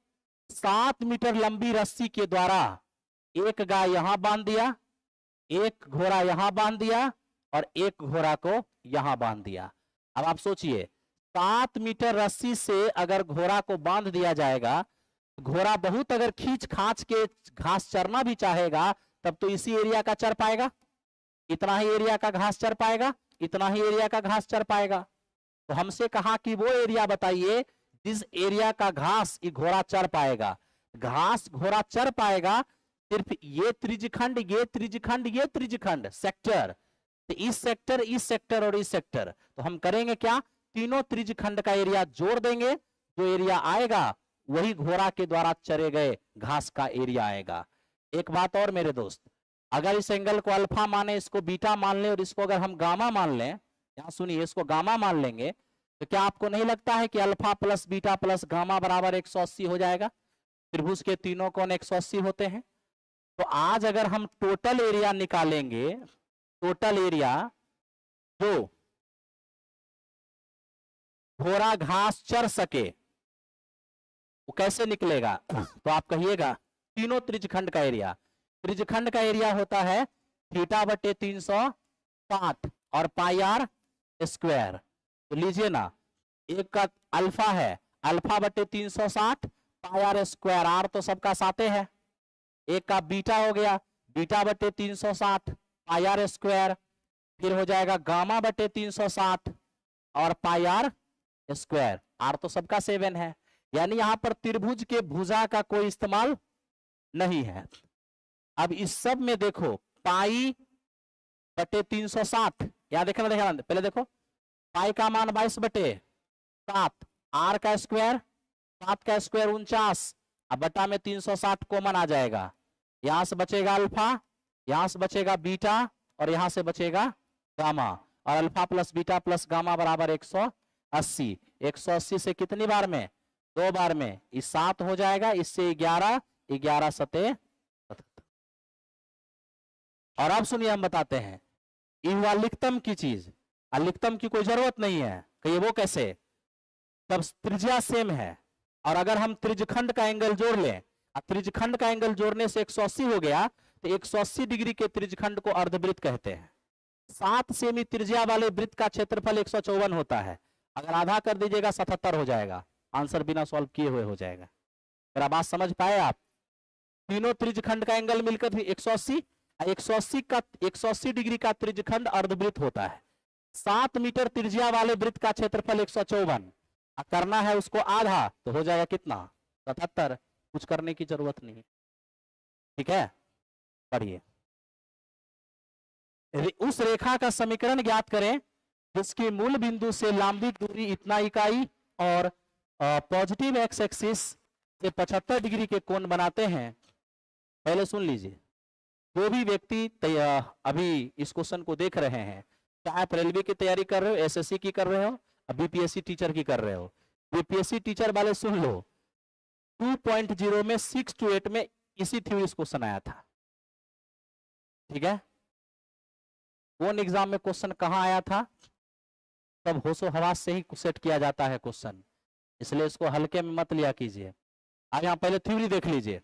[SPEAKER 2] 7 मीटर लंबी रस्सी के द्वारा एक गाय यहां बांध दिया, एक घोड़ा यहां बांध दिया, और एक घोड़ा को यहां बांध दिया। अब आप सोचिए, 7 मीटर रस्सी से अगर घोड़ा को बांध दिया जाएगा, घोड़ा बहुत अगर खींच खांच के घास चरना भी चाहेगा, तब तो इसी एरिया का चर पाएगा, इतना ही एरिया का घास चर पाएगा, इतना ही एरिया का घास चर पाएगा। तो हमसे कहा कि वो एरिया बताइए जिस एरिया का घास ये घोड़ा चर पाएगा। घास घोड़ा चर पाएगा सिर्फ ये त्रिज्यखंड, ये त्रिज्यखंड, ये त्रिज्यखंड सेक्टर, तो इस सेक्टर, इस सेक्टर और इस सेक्टर। तो हम करेंगे क्या, तीनों त्रिज्यखंड का एरिया जोड़ देंगे, जो एरिया आएगा वही घोड़ा के द्वारा चरे गए घास का एरिया आएगा। एक बात और मेरे दोस्त, अगर इस एंगल को अल्फा माने, इसको बीटा मान ले, और इसको अगर हम गामा मान लें, यहां सुनिए, इसको गामा मान लेंगे, तो क्या आपको नहीं लगता है कि alpha plus beta plus gamma बराबर 180 हो जाएगा। त्रिभुज के तीनों कोण 180 होते हैं। तो आज अगर हम टोटल एरिया निकालेंगे, टोटल एरिया जो घोड़ा घास चर सके वो कैसे निकलेगा, तो आप कहिएगा तीनों त्रिज्यखंड का एरिया, त्रिज्यखंड का एरिया होता है थीटा बटे 360 और पाई आर स्क्वायर। तो लीजिए ना, एक का अल्फा है, अल्फा बटे 360 पाई आर स्क्वायर, आर तो सबका साथे है। एक का बीटा हो गया, बीटा बटे 360 पाई आर स्क्वायर, फिर हो जाएगा गामा बटे 360 और पाई आर स्क्वायर, आर तो सबका 7 है। यानी यहां पर त्रिभुज के भुजा का कोई इस्तेमाल नहीं है। अब इस सब में देखो, पाई बटे 360, यहां देखना, देखना पहले देखो, पाई का मान 22 बटे 7, आर का स्क्वायर 7 का स्क्वायर 49, अब बटा में 360 कॉमन आ जाएगा, यहां से बचेगा अल्फा, यहां से बचेगा बीटा और यहां से बचेगा गामा, और alpha plus beta plus gamma बराबर 180। 180 से कितनी बार में, 2 बार में, इस 7 हो जाएगा, इससे 11, 11 सते 77। और अब सुनिए हम बताते हैं, ये हुआ लिखतम की चीज, लिखतम की कोई जरूरत नहीं है। कहिए वो कैसे, तब त्रिज्या सेम है, और अगर हम त्रिज्यखंड का एंगल जोड़ लें, त्रिज्यखंड का एंगल जोड़ने से 180 हो गया, तो 180 डिग्री के त्रिज्यखंड को अर्धवृत्त कहते हैं। 7 सेमी त्रिज्या वाले वृत्त का क्षेत्रफल 154 होता है, अगर आधा कर दीजिएगा 77 हो जाएगा, आंसर बिना सॉल्व किए हुए हो जाएगा। मेरा बात समझ पाए आप, तीनों त्रिज्यखंड का एंगल मिलकर 180, 180 डिग्री का त्रिज्यखंड अर्धवृत्त होता है। 7 मीटर त्रिज्या वाले वृत्त का क्षेत्रफल 154, करना है उसको आधा, तो हो जाएगा कितना 77, कुछ करने की जरूरत नहीं। ठीक है, पढ़िए, उस रेखा का समीकरण ज्ञात करें जिसके मूल बिंदु से लंबित दूरी इतना इकाई और पॉजिटिव एक्स एक्सिस से 75 डिग्री के कोण बनाते हैं। पहले सुन लीजिए, जो भी व्यक्ति अभी इस क्वेश्चन को देख रहे हैं, चाहे आप रेलवे की तैयारी कर रहे हो, एसएससी की कर रहे हो, बीपीएससी टीचर की कर रहे हो, बीपीएससी टीचर वाले सुन लो, 2.0 में 6 to 8 में इसी थ्योरी क्वेश्चन आया था। ठीक है, कौन एग्जाम में क्वेश्चन कहां आया था? तब होशो हवास से ही सेट किया जाता है क्वेश्चन, इसलिए इसको हल्के में मत लिया कीजिए। आज यहां पहले थ्योरी देख लीजिए।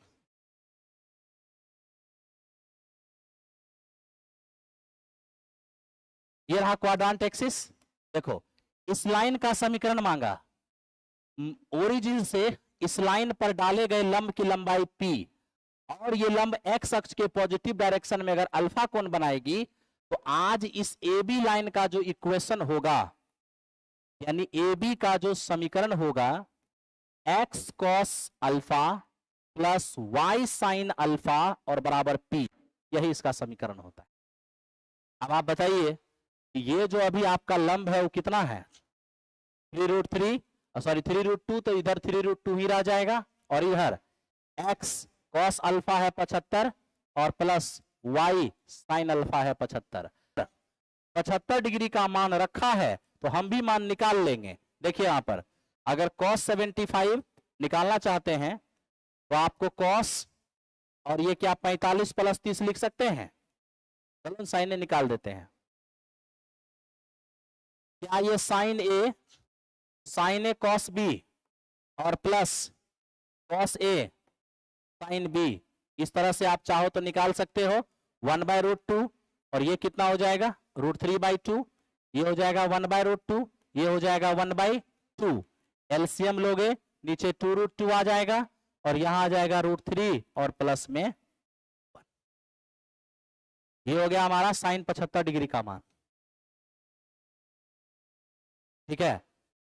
[SPEAKER 2] ये रहा क्वाड्रेंट एक्सिस। देखो, इस लाइन का समीकरण मांगा, ओरिजिन से इस लाइन पर डाले गए लंब की लंबाई p और ये लंब x अक्ष के पॉजिटिव डायरेक्शन में अगर अल्फा कोण बनाएगी, तो आज इस AB लाइन का जो इक्वेशन होगा, यानी AB का जो समीकरण होगा, x cos alpha plus y sin alpha और बराबर p, यही इसका समीकरण होता है। अब आप बताइए, ये जो अभी आपका लंब है वो कितना है? 3√2, तो इधर 3√2 ही रह जाएगा, और इधर x cos अल्फा है 75 और प्लस y sin अल्फा है 75। 75 डिग्री का मान रखा है तो हम भी मान निकाल लेंगे। देखिए यहां पर अगर cos 75 निकालना चाहते हैं तो आपको cos और ये क्या 45 प्लस 30 लिख सकते हैं। चलो साइन ए निकाल देते हैं। क्या ये साइन ए cos b और plus cos a sine b, इस तरह से आप चाहो तो निकाल सकते हो। 1/√2 और ये कितना हो जाएगा? √3/2, ये हो जाएगा 1/√2, ये हो जाएगा 1/2। एलसीएम लोगे, नीचे 2√2 आ जाएगा और यहां आ जाएगा √3 और प्लस में 1। ये हो गया हमारा साइन 75 डिग्री का मान। ठीक है,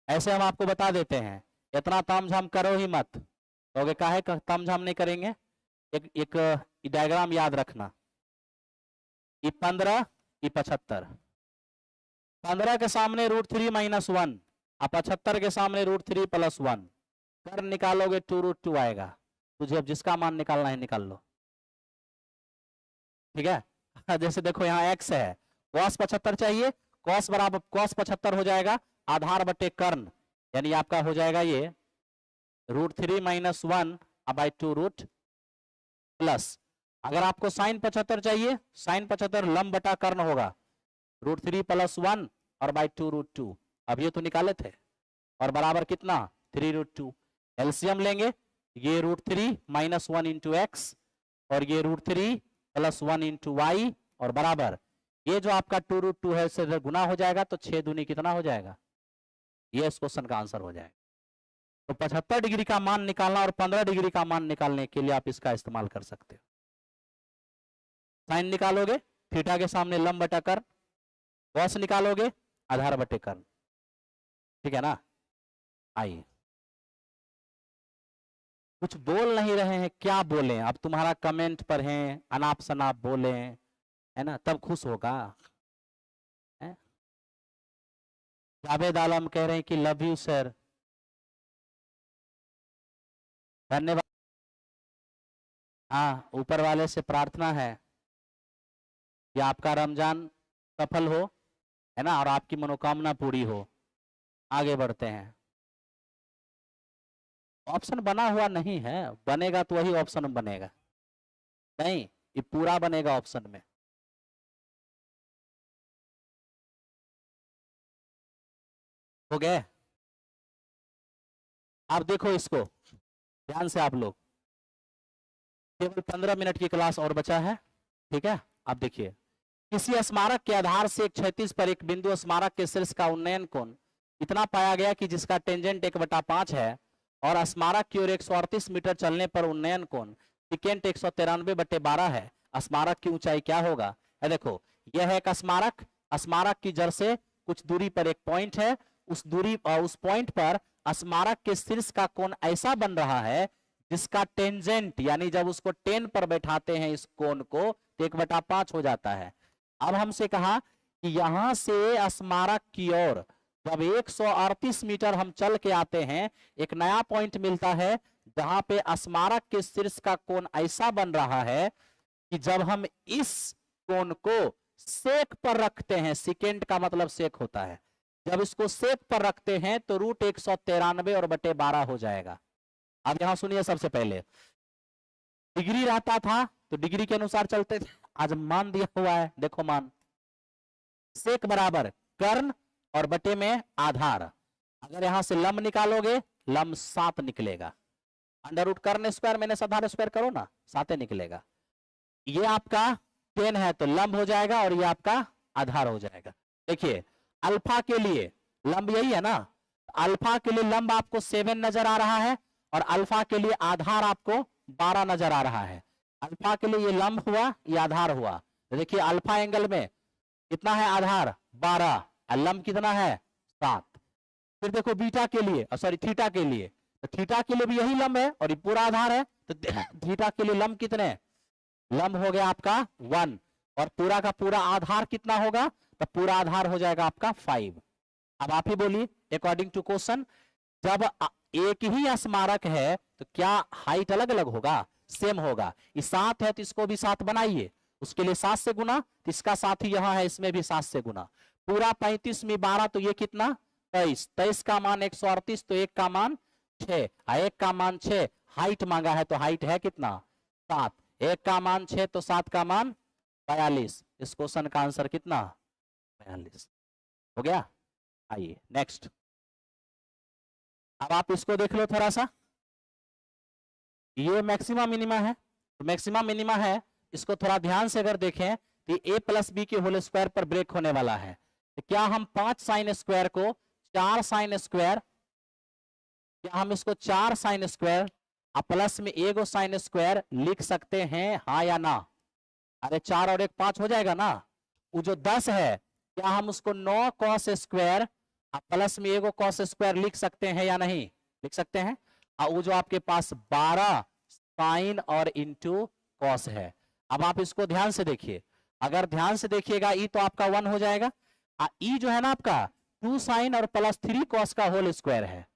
[SPEAKER 2] ऐसे हम आपको बता देते हैं, इतना तामझाम करो ही मत। तो काहे तामझाम नहीं करेंगे, एक डायग्राम याद रखना, ये 15 ये 75, 15 के सामने √3 - 1 और 75 के सामने √3 + 1 कर निकालोगे 2√2 आएगा। तुझे अब जिसका मान निकालना है निकाल लो। ठीक है, जैसे देखो यहाँ x है, cos 75 चाहिए, cos बराबर cos 75 हो जाएगा आधार बटे कर्ण, यानी आपका हो जाएगा ये √3 - 1/2 प्लस, अगर आपको sin 75 चाहिए, sin 75 लंब बटा कर्ण होगा, √3 + 1 और /2√2। अब ये तो निकाले थे, और बराबर कितना 3√2। एलसीएम लेंगे, ये √3 - 1 × x और ये √3 + 1 × y और बराबर ये जो आपका 2√2 है इससे गुना हो जाएगा, तो 6 दूनी कितना हो जाएगा? ये इस क्वेश्चन का आंसर हो जाएगा। तो 75 डिग्री का मान निकालना और 15 डिग्री का मान निकालने के लिए आप इसका इस्तेमाल कर सकते हो। साइन निकालोगे, थीटा के सामने लंब बटा कर्ण, कॉस निकालोगे आधार बटे कर्ण। ठीक है ना? आइए, कुछ बोल नहीं रहे हैं, क्या बोले? अब तुम्हारा कमेंट पर है, अनाप शनाप बोले, है ना, तब खुश होगा। जावेद आलम कह रहे हैं कि लव यू सर, धन्यवाद। हाँ, ऊपर वाले से प्रार्थना है कि आपका रमजान सफल हो, है ना, और आपकी मनोकामना पूरी हो। आगे बढ़ते हैं। ऑप्शन बना हुआ नहीं है, बनेगा तो वही ऑप्शन बनेगा, नहीं ये पूरा बनेगा ऑप्शन में। हो गए? आप देखो इसको ध्यान से, आप लोग केवल 15 मिनट की क्लास और बचा है। ठीक है, आप देखिए, किसी स्मारक के आधार से एक क्षैतिज पर एक बिंदु स्मारक के शीर्ष का उन्नयन कोण इतना पाया गया कि जिसका टेंजेंट 1/5 है और स्मारक की ओर 138 मीटर चलने पर उन्नयन कोण सेकेंड 193/12 है। स्मारक की ऊंचाई क्या होगा? देखो, यह है एक स्मारक, स्मारक की जड़ से कुछ दूरी पर एक पॉइंट है, उस दूरी और उस पॉइंट पर स्मारक के शीर्ष का कोण ऐसा बन रहा है जिसका टेंजेंट, यानी जब उसको 10 पर बैठाते हैं इस कोण को, तो 1/5 हो जाता है। अब हमसे कहा कि यहां से स्मारक की ओर जब 138 मीटर हम चल के आते हैं, एक नया पॉइंट मिलता है जहां पे स्मारक के शीर्ष का कोण ऐसा बन रहा है कि जब हम इस कोण को सेक पर रखते हैं, सेकेंड का मतलब सेक होता है, जब इसको सेक पर रखते हैं तो रूट 193 और बटे 12 हो जाएगा। अब यहां सुनिए, सबसे पहले डिग्री रहता था तो डिग्री के अनुसार चलते थे, आज मान दिया हुआ है, देखो मान सेक बराबर कर्ण और बटे में आधार। अगर यहां से लंब निकालोगे, लंब 7 निकलेगा, अंडर रूट कर्ण स्क्वायर माइनस आधार स्क्वायर करो ना, 7 निकलेगा। ये आपका 10 है तो लंब हो जाएगा और ये आपका आधार हो जाएगा। देखिए अल्फा के लिए लंब यही है ना, अल्फा के लिए लंब आपको 7 नजर आ रहा है और अल्फा के लिए आधार आपको 12 नजर आ रहा है। अल्फा के लिए ये लंब हुआ, ये आधार हुआ। तो देखिए अल्फा एंगल में कितना है आधार 12 और लंब कितना है 7। फिर देखो बीटा के लिए, सॉरी थीटा के लिए, तो थीटा के लिए भी यही लंब है और ये पूरा आधार है, तो थीटा के लिए लंब कितने, लंब हो गया आपका 1 और पूरा का पूरा आधार कितना होगा, तो पूरा आधार हो जाएगा आपका 5। अब आप ही बोलिए अकॉर्डिंग टू क्वेश्चन, जब एक ही स्मारक है तो क्या हाइट अलग अलग होगा, सेम होगा। ये 7 है तो इसको भी 7 बनाइए, उसके लिए 7 से गुना, तो इसका साथ ही यहां है, इसमें भी 7 से गुना। पूरा 35 में 12 तो ये कितना 23, 23 का मान 138 तो 1 का मान 6, 1 का मान 6, हाइट मांगा है तो हाइट है कितना 7, 1 का मान 6 तो 7 का मान 42। इस क्वेश्चन का आंसर कितना 42 हो गया। आइए नेक्स्ट, अब आप इसको देख लो थोड़ा सा, ये मैक्सिमा मिनिमा है, तो मैक्सिमा मिनिमा है, इसको थोड़ा ध्यान से अगर देखें तो a प्लस बी के होल स्क्वायर पर ब्रेक होने वाला है। तो क्या हम 5 साइन स्क्वायर को 4 साइन स्क्वायर, क्या हम इसको 4 साइन स्क्वायर और प्लस में 1 साइन स्क्वायर लिख सकते हैं, हाँ या ना। अरे 4 और 1 5 हो जाएगा ना। वो जो 10 है क्या हम उसको 9 कॉस स्क्वायर और प्लस में 1 कॉस स्क्वायर लिख सकते हैं या नहीं, लिख सकते हैं। और वो जो आपके पास 12 साइन और इंटू कॉस है। अब आप इसको ध्यान से देखिए, अगर ध्यान से देखिएगा ई तो आपका 1 हो जाएगा, ई जो है ना आपका 2 साइन और प्लस 3 कॉस का होल स्क्वायर है,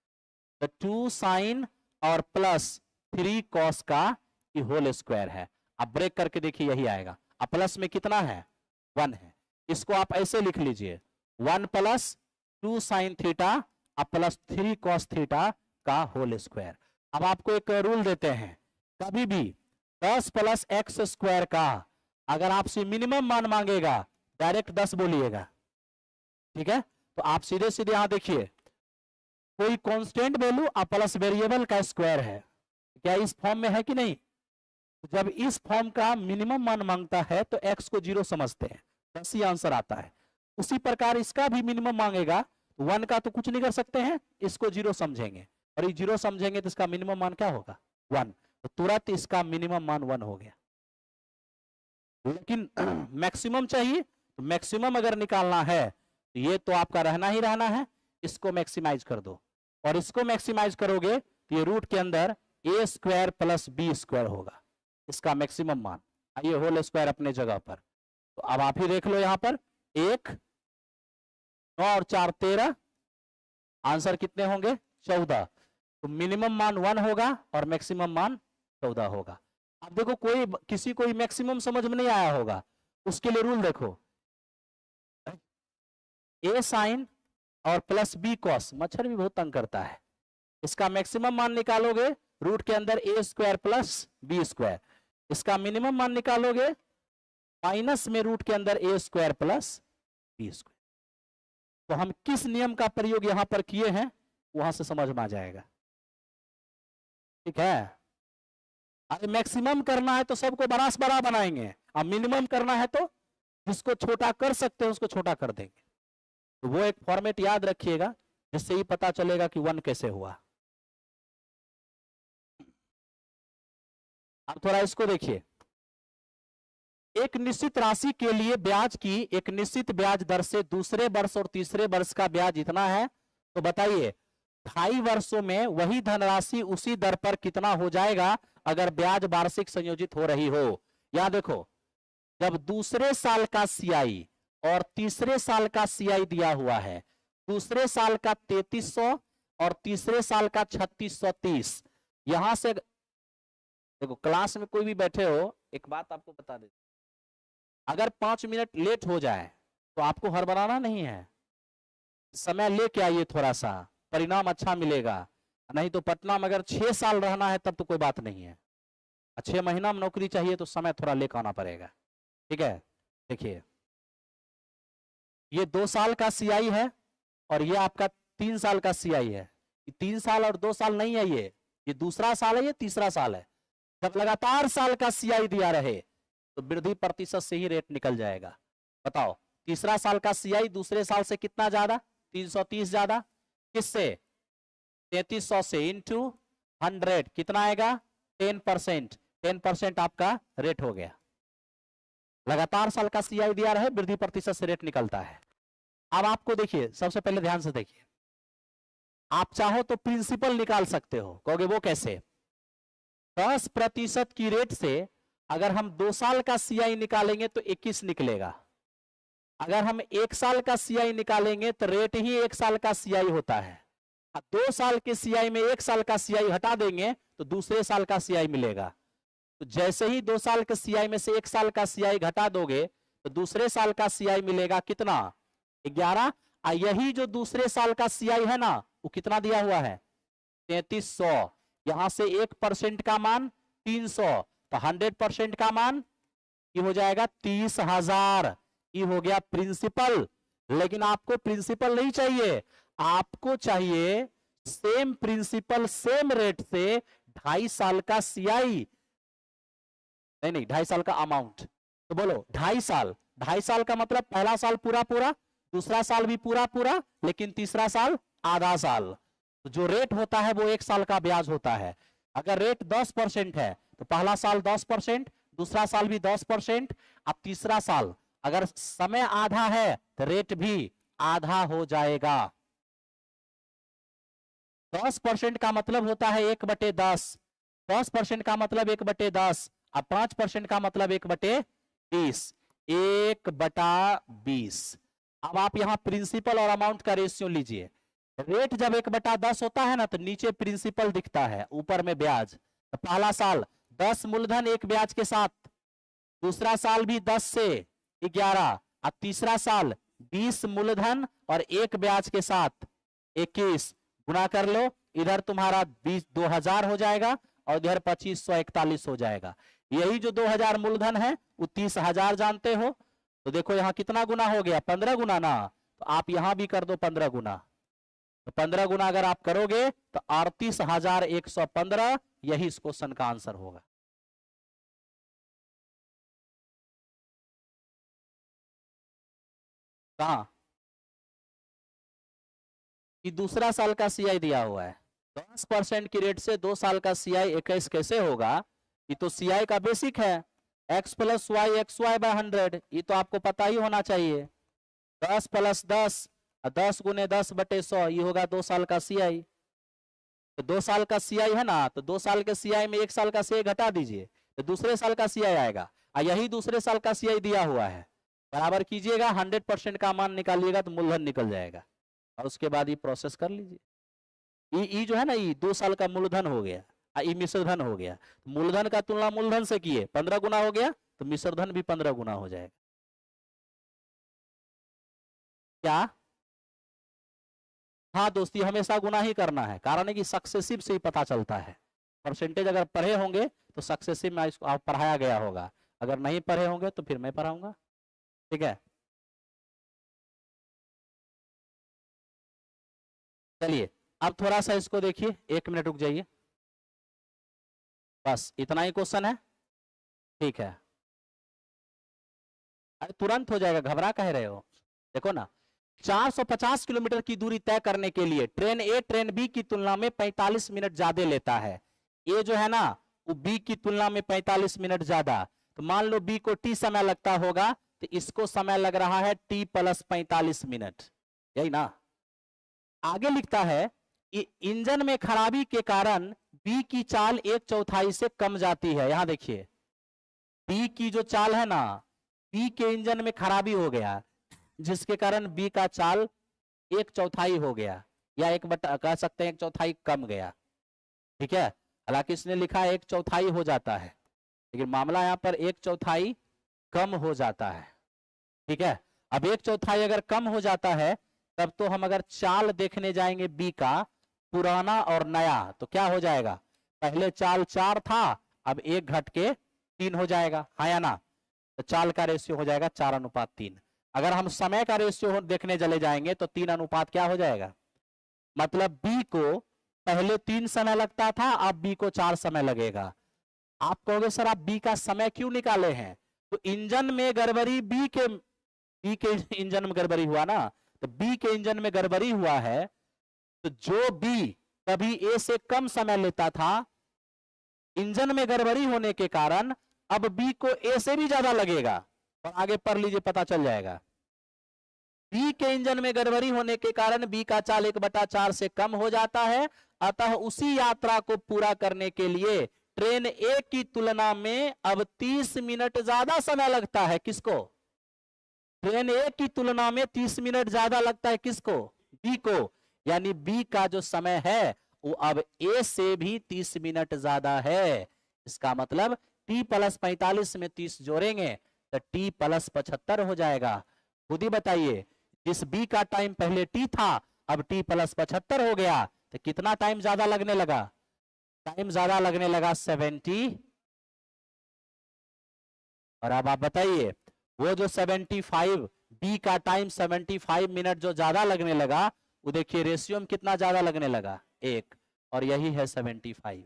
[SPEAKER 2] तो 2 साइन और प्लस 3 कॉस का ये होल स्क्वायर है। अब ब्रेक करके देखिए यही आएगा। अब प्लस में कितना है 1 है, इसको आप ऐसे लिख लीजिए 1 प्लस 2 साइन थीटा और प्लस 3 कॉस थीटा का होल स्क्वायर। अब आपको एक रूल देते हैं, कभी भी 10 प्लस एक्स स्क्वायर का अगर आपसे मिनिमम मान मांगेगा डायरेक्ट 10 बोलिएगा, ठीक है। तो आप सीधे सीधे यहां देखिए कोई कांस्टेंट वैल्यू और प्लस वेरिएबल का स्क्वायर है, क्या इस फॉर्म में है कि नहीं। जब इस फॉर्म का मिनिमम मान मांगता है तो एक्स को 0 समझते हैं, 10 ही आंसर आता है। उसी प्रकार इसका भी मिनिमम मांगेगा, 1 का तो कुछ नहीं कर सकते हैं, इसको 0 समझेंगे और ये 0 समझेंगे तो इसका मिनिमम मान क्या होगा 1, तो तुरंत इसका मिनिमम मान 1 हो गया। लेकिन मैक्सिमम चाहिए, तो मैक्सिमम अगर निकालना है तो ये तो आपका रहना ही रहना है, इसको मैक्सिमाइज कर दो और इसको मैक्सिमाइज करोगे तो ये रूट के अंदर ए स्क्वायर प्लस बी स्क्वायर होगा, इसका मैक्सिमम मान। आइए होल स्क्वायर अपने जगह पर, तो अब आप ही देख लो यहां पर 1 9 और 4 13, आंसर कितने होंगे 14। तो मिनिमम मान 1 होगा और मैक्सिमम मान 14 होगा। अब देखो कोई किसी को मैक्सिमम समझ में नहीं आया होगा, उसके लिए रूल देखो, ए साइन और प्लस बी कॉस, मच्छर भी बहुत तंग करता है, इसका मैक्सिमम मान निकालोगे रूट के अंदर ए स्क्वायर प्लस बी स्क्वायर, इसका मिनिमम मान निकालोगे माइनस में रूट के अंदर ए स्क्वायर प्लस बी स्क्वायर। तो हम किस नियम का प्रयोग यहां पर किए हैं वहां से समझ में आ जाएगा, ठीक है। अरे मैक्सिमम करना है तो सबको बड़ा से बड़ा बनाएंगे, अब मिनिमम करना है तो जिसको छोटा कर सकते हैं उसको छोटा कर देंगे। तो वो एक फॉर्मेट याद रखिएगा जिससे ही पता चलेगा कि 1 कैसे हुआ। अब थोड़ा इसको देखिए, एक निश्चित राशि के लिए ब्याज की एक निश्चित ब्याज दर से दूसरे वर्ष और तीसरे वर्ष का ब्याज इतना है, तो बताइए 2.5 वर्षों में वही धनराशि उसी दर पर कितना हो जाएगा अगर ब्याज वार्षिक संयोजित हो रही हो। या देखो जब दूसरे साल का सीआई और तीसरे साल का सीआई दिया हुआ है, दूसरे साल का 3300 और तीसरे साल का 3630, यहां से देखो, क्लास में कोई भी बैठे हो, एक बात आपको बता दे, अगर 5 मिनट लेट हो जाए तो आपको हड़बड़ाना नहीं है, समय लेके आइए थोड़ा सा, परिणाम अच्छा मिलेगा। नहीं तो पटना में अगर 6 साल रहना है तब तो कोई बात नहीं है, 6 महीना में नौकरी चाहिए तो समय थोड़ा लेकर आना पड़ेगा। ठीक है, देखिए ये 2 साल का सीआई है और ये आपका 3 साल का सीआई है। 3 साल और 2 साल नहीं है, ये दूसरा साल है, ये तीसरा साल है। जब लगातार साल का सीआई दिया रहे तो वृद्धि प्रतिशत से ही रेट निकल जाएगा। बताओ, तीसरा साल का सीआई दूसरे साल से कितना ज्यादा? 330 ज्यादा। किससे? 3300 से इंटू 100 कितना आएगा? 10%। 10% आपका रेट हो गया। लगातार साल का सीआई दिया रहे, वृद्धि प्रतिशत से रेट निकलता है। अब आपको देखिए, सबसे पहले ध्यान से देखिए, आप चाहो तो प्रिंसिपल निकाल सकते हो। कहोगे वो कैसे? 10% की रेट से अगर हम 2 साल का सीआई निकालेंगे तो 21 निकलेगा। अगर हम 1 साल का सीआई निकालेंगे तो रेट ही 1 साल का सीआई होता है। 2 साल के सीआई में 1 साल का सीआई हटा देंगे तो दूसरे साल का सीआई मिलेगा। तो जैसे ही 2 साल के सीआई में से 1 साल का सीआई घटा दोगे तो दूसरे साल का सीआई मिलेगा कितना? 11। यही जो दूसरे साल का सीआई है ना, वो कितना दिया हुआ है? 3300। यहां से 1% का मान 300, तो 100% का मान ये हो जाएगा 30,000। ये हो गया प्रिंसिपल। लेकिन आपको प्रिंसिपल नहीं चाहिए, आपको चाहिए सेम प्रिंसिपल सेम रेट से 2.5 साल का सीआई। नहीं 2.5 साल का अमाउंट। तो बोलो 2.5 साल। 2.5 साल का मतलब पहला साल पूरा पूरा, दूसरा साल भी पूरा पूरा, लेकिन तीसरा साल आधा साल। तो जो रेट होता है वो 1 साल का ब्याज होता है। अगर रेट 10% है तो पहला साल 10%, दूसरा साल भी 10%, अब तीसरा साल अगर समय आधा है तो रेट भी आधा हो जाएगा। 10% का मतलब होता है 1/10। 10% का मतलब 1/10। अब 5% का मतलब 1/20। 1/20। अब आप यहां प्रिंसिपल और अमाउंट का रेशियो लीजिए। रेट जब 1/10 होता है ना तो नीचे प्रिंसिपल दिखता है, ऊपर में ब्याज। तो पहला साल 10 मूलधन 1 ब्याज के साथ, दूसरा साल भी 10 से 11, अब तीसरा साल 20 मूलधन और 1 ब्याज के साथ 21। गुणा कर लो, इधर तुम्हारा 2000 हो जाएगा और इधर 2541 हो जाएगा। यही जो 2000 मूलधन है वो 30,000 जानते हो। तो देखो यहां कितना गुना हो गया? 15 गुना ना। तो आप यहां भी कर दो 15 गुना। तो 15 गुना अगर आप करोगे तो 38,115 यही इस क्वेश्चन का आंसर होगा। कहां? कि दूसरा साल का सीआई दिया हुआ है। 10% की रेट से 2 साल का सीआई 21 कैसे होगा? ये तो सीआई का बेसिक है, x + y xy/100। ये तो आपको पता ही होना चाहिए। 10 + 10, 10 × 10/100, ये होगा 2 साल का सीआई। तो 2 साल का सीआई है ना, तो 2 साल के सीआई में 1 साल का सीआई घटा दीजिए तो दूसरे साल का सीआई आएगा। यही दूसरे साल का सीआई दिया हुआ है, बराबर कीजिएगा, 100% का मान निकालिएगा तो मूलधन निकल जाएगा। और उसके बाद ये प्रोसेस कर लीजिए। ये जो है ना, ये 2 साल का मूलधन हो गया, ये मिश्रधन हो गया। मूलधन का तुलना मूलधन से किए 15 गुना हो गया, तो मिश्रधन भी 15 गुना हो जाएगा। क्या? हाँ दोस्ती, हमेशा गुना ही करना है, कारण है कि सक्सेसिव से ही पता चलता है। परसेंटेज अगर पढ़े होंगे तो सक्सेसिव में इसको आप पढ़ाया गया होगा, अगर नहीं पढ़े होंगे तो फिर मैं पढ़ाऊंगा। ठीक है, चलिए अब थोड़ा सा इसको देखिए, 1 मिनट रुक जाइए। बस इतना ही क्वेश्चन है। ठीक है, अरे तुरंत हो जाएगा, घबरा कह रहे हो? देखो ना, 450 किलोमीटर की दूरी तय करने के लिए ट्रेन ए ट्रेन बी की तुलना में 45 मिनट ज्यादा लेता है। ए जो है ना वो बी की तुलना में 45 मिनट ज्यादा। तो मान लो बी को टी समय लगता होगा तो इसको समय लग रहा है टी + 45 मिनट, यही ना। आगे लिखता है कि इंजन में खराबी के कारण बी की चाल 1/4 से कम जाती है। यहां देखिए, बी की जो चाल है ना, बी के इंजन में खराबी हो गया जिसके कारण बी का चाल 1/4 हो गया, या 1 बटा कह सकते हैं 1/4 कम गया। ठीक है, हालांकि इसने लिखा है 1/4 हो जाता है, लेकिन मामला यहाँ पर 1/4 कम हो जाता है। ठीक है, अब 1/4 अगर कम हो जाता है तब तो हम अगर चाल देखने जाएंगे बी का पुराना और नया तो क्या हो जाएगा, पहले चाल 4 था, अब 1 घट के 3 हो जाएगा, हाँ या ना। तो चाल का रेशियो हो जाएगा 4:3। अगर हम समय का रेशियो देखने चले जाएंगे तो 3 अनुपात क्या हो जाएगा, मतलब बी को पहले 3 समय लगता था, अब बी को 4 समय लगेगा। आप कहोगे सर आप बी का समय क्यों निकाले हैं, तो इंजन में गड़बड़ी बी के इंजन में गड़बड़ी हुआ ना, तो बी के इंजन में गड़बड़ी हुआ है, तो जो बी कभी ए से कम समय लेता था, इंजन में गड़बड़ी होने के कारण अब बी को ए से भी ज्यादा लगेगा, और आगे पढ़ लीजिए पता चल जाएगा। बी के इंजन में गड़बड़ी होने के कारण बी का चाल 1/4 से कम हो जाता है, अतः उसी यात्रा को पूरा करने के लिए ट्रेन ए की तुलना में अब 30 मिनट ज्यादा समय लगता है। किसको, ट्रेन ए की तुलना में 30 मिनट ज्यादा लगता है, किसको, बी को। यानी बी का जो समय है वो अब ए से भी 30 मिनट ज्यादा है। इसका मतलब टी प्लस 45 में 30 जोड़ेंगे तो टी प्लस 75 हो जाएगा। खुद ही बताइए, जिस बी का टाइम पहले टी था अब टी प्लस 75 हो गया, तो कितना टाइम ज्यादा लगने लगा, टाइम ज्यादा लगने लगा 70। और अब आप बताइए वो जो 75 बी का टाइम 75 मिनट जो ज्यादा लगने लगा, वो देखिए रेशियो में कितना ज्यादा लगने लगा, 1, और यही है 75।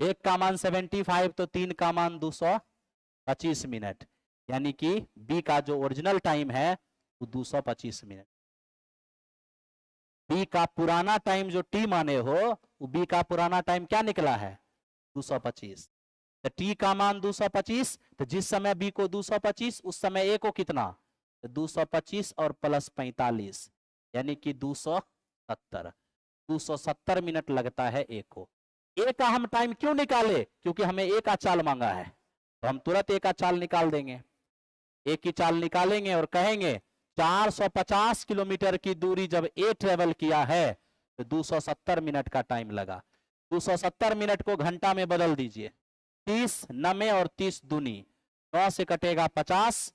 [SPEAKER 2] 1 का मान 75 तो 3 का मान 225 मिनट, यानी कि बी का जो ओरिजिनल टाइम है वो 225 मिनट। बी का पुराना टाइम जो टी माने हो, वो बी का पुराना टाइम क्या निकला है, 225। तो टी का मान 225, तो जिस समय बी को 225 उस समय ए को कितना, तो 225 और प्लस 45 यानी कि 270। 270 मिनट लगता है ए को। ए का हम टाइम क्यों निकाले, क्योंकि हमें ए का चाल मांगा है, तो हम तुरंत ए का चाल निकाल देंगे। ए की चाल निकालेंगे और कहेंगे 450 किलोमीटर की दूरी जब ए ट्रेवल किया है तो 270 मिनट का टाइम लगा। 270 मिनट को घंटा में बदल दीजिए, 30 9 और 30 दूनी, 9 से कटेगा 50,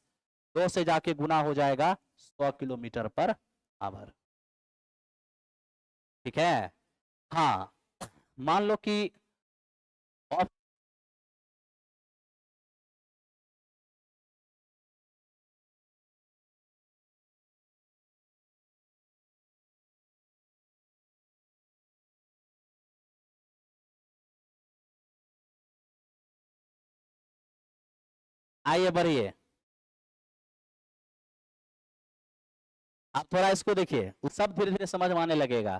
[SPEAKER 2] 2 से जाके गुना हो जाएगा 100 किलोमीटर पर आवर। ठीक है, हाँ मान लो कि आइए बढ़िए, आप थोड़ा इसको देखिए, सब धीरे धीरे समझ में आने लगेगा।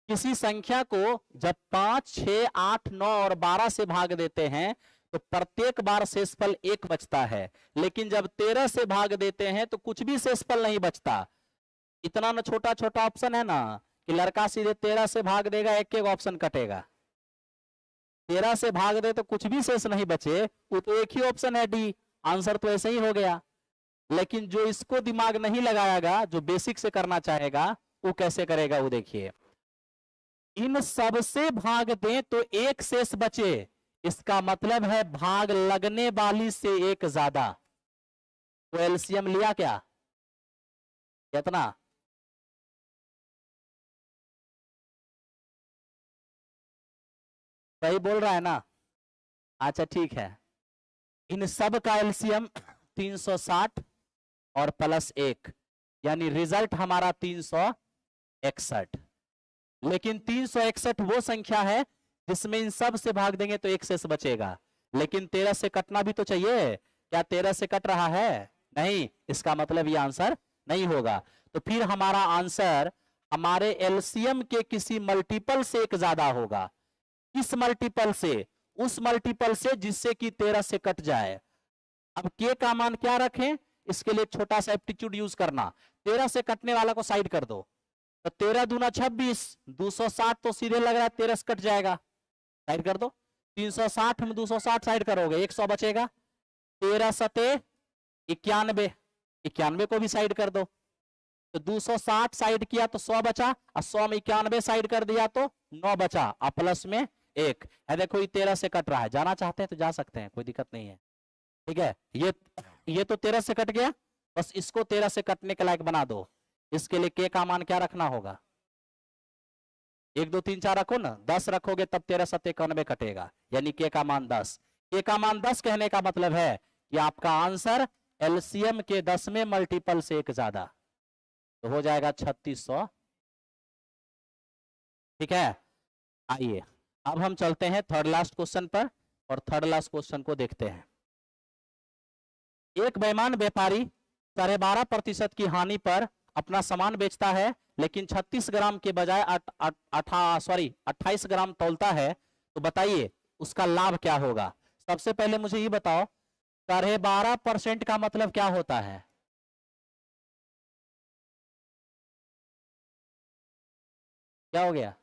[SPEAKER 2] किसी संख्या को जब 5, 6, 8, 9 और 12 से भाग देते हैं तो प्रत्येक बार शेषफल 1 बचता है, लेकिन जब 13 से भाग देते हैं तो कुछ भी शेषफल नहीं बचता। इतना ना छोटा छोटा ऑप्शन है ना कि लड़का सीधे 13 से भाग देगा, एक एक ऑप्शन कटेगा। 13 से भाग दे तो कुछ भी शेष नहीं बचे, वो तो एक ही ऑप्शन है डी, आंसर तो ऐसे ही हो गया। लेकिन जो इसको दिमाग नहीं लगाएगा, जो बेसिक से करना चाहेगा, वो कैसे करेगा, वो देखिए। इन सब से भाग दें तो एक शेष बचे, इसका मतलब है भाग लगने वाली से एक ज्यादा। तो एलसीएम लिया क्या, कितना, सही बोल रहा है ना। अच्छा ठीक है, इन सब का एलसीएम 360 और प्लस 1, यानी रिजल्ट हमारा 361। लेकिन 361 वो संख्या है जिसमें इन सब से भाग देंगे तो एक शेष बचेगा, लेकिन 13 से कटना भी तो चाहिए। क्या 13 से कट रहा है, नहीं, इसका मतलब ये आंसर नहीं होगा। तो फिर हमारा आंसर हमारे एलसीएम के किसी मल्टीपल से एक ज्यादा होगा। किस मल्टीपल से, उस मल्टीपल से जिससे कि 13 से कट जाए। अब के का मान क्या रखें, इसके लिए छोटा सा एप्टीट्यूड यूज करना। 13 से कटने वाला को साइड कर दो, तो 13 दूना 26, 260 तो सीधे लग रहा है 13 से कट जाएगा, साइड कर दो। 360 में 260 साइड करोगे 100 बचेगा। 13 सते 91, 91 को भी साइड कर दो, तो 260 साइड किया तो 100 बचा, और 100 में 91 साइड कर दिया तो 9 बचा, और प्लस में 1 है। देखो ये 13 से कट रहा है, जाना चाहते हैं तो जा सकते हैं, कोई दिक्कत नहीं है। ठीक है, ये तो 13 से कट गया, बस इसको 13 से कटने के लायक बना दो। इसके लिए के का मान क्या रखना होगा? 1 2 3 4 रखो ना, 10 रखोगे तब 13 7 91 कटेगा, यानी के का मान 10। के का मान 10 कहने का मतलब है कि आपका आंसर एलसीएम के 10वें मल्टीपल से एक ज्यादा, तो हो जाएगा 3600। ठीक है, आइए अब हम चलते हैं थर्ड लास्ट क्वेश्चन पर, और थर्ड लास्ट क्वेश्चन को देखते हैं। एक बेईमान व्यापारी 12.5% की हानि पर अपना सामान बेचता है, लेकिन 36 ग्राम के बजाय 28 ग्राम तौलता है, तो बताइए उसका लाभ क्या होगा? सबसे पहले मुझे ये बताओ, 12.5% का मतलब क्या होता है? क्या हो गया?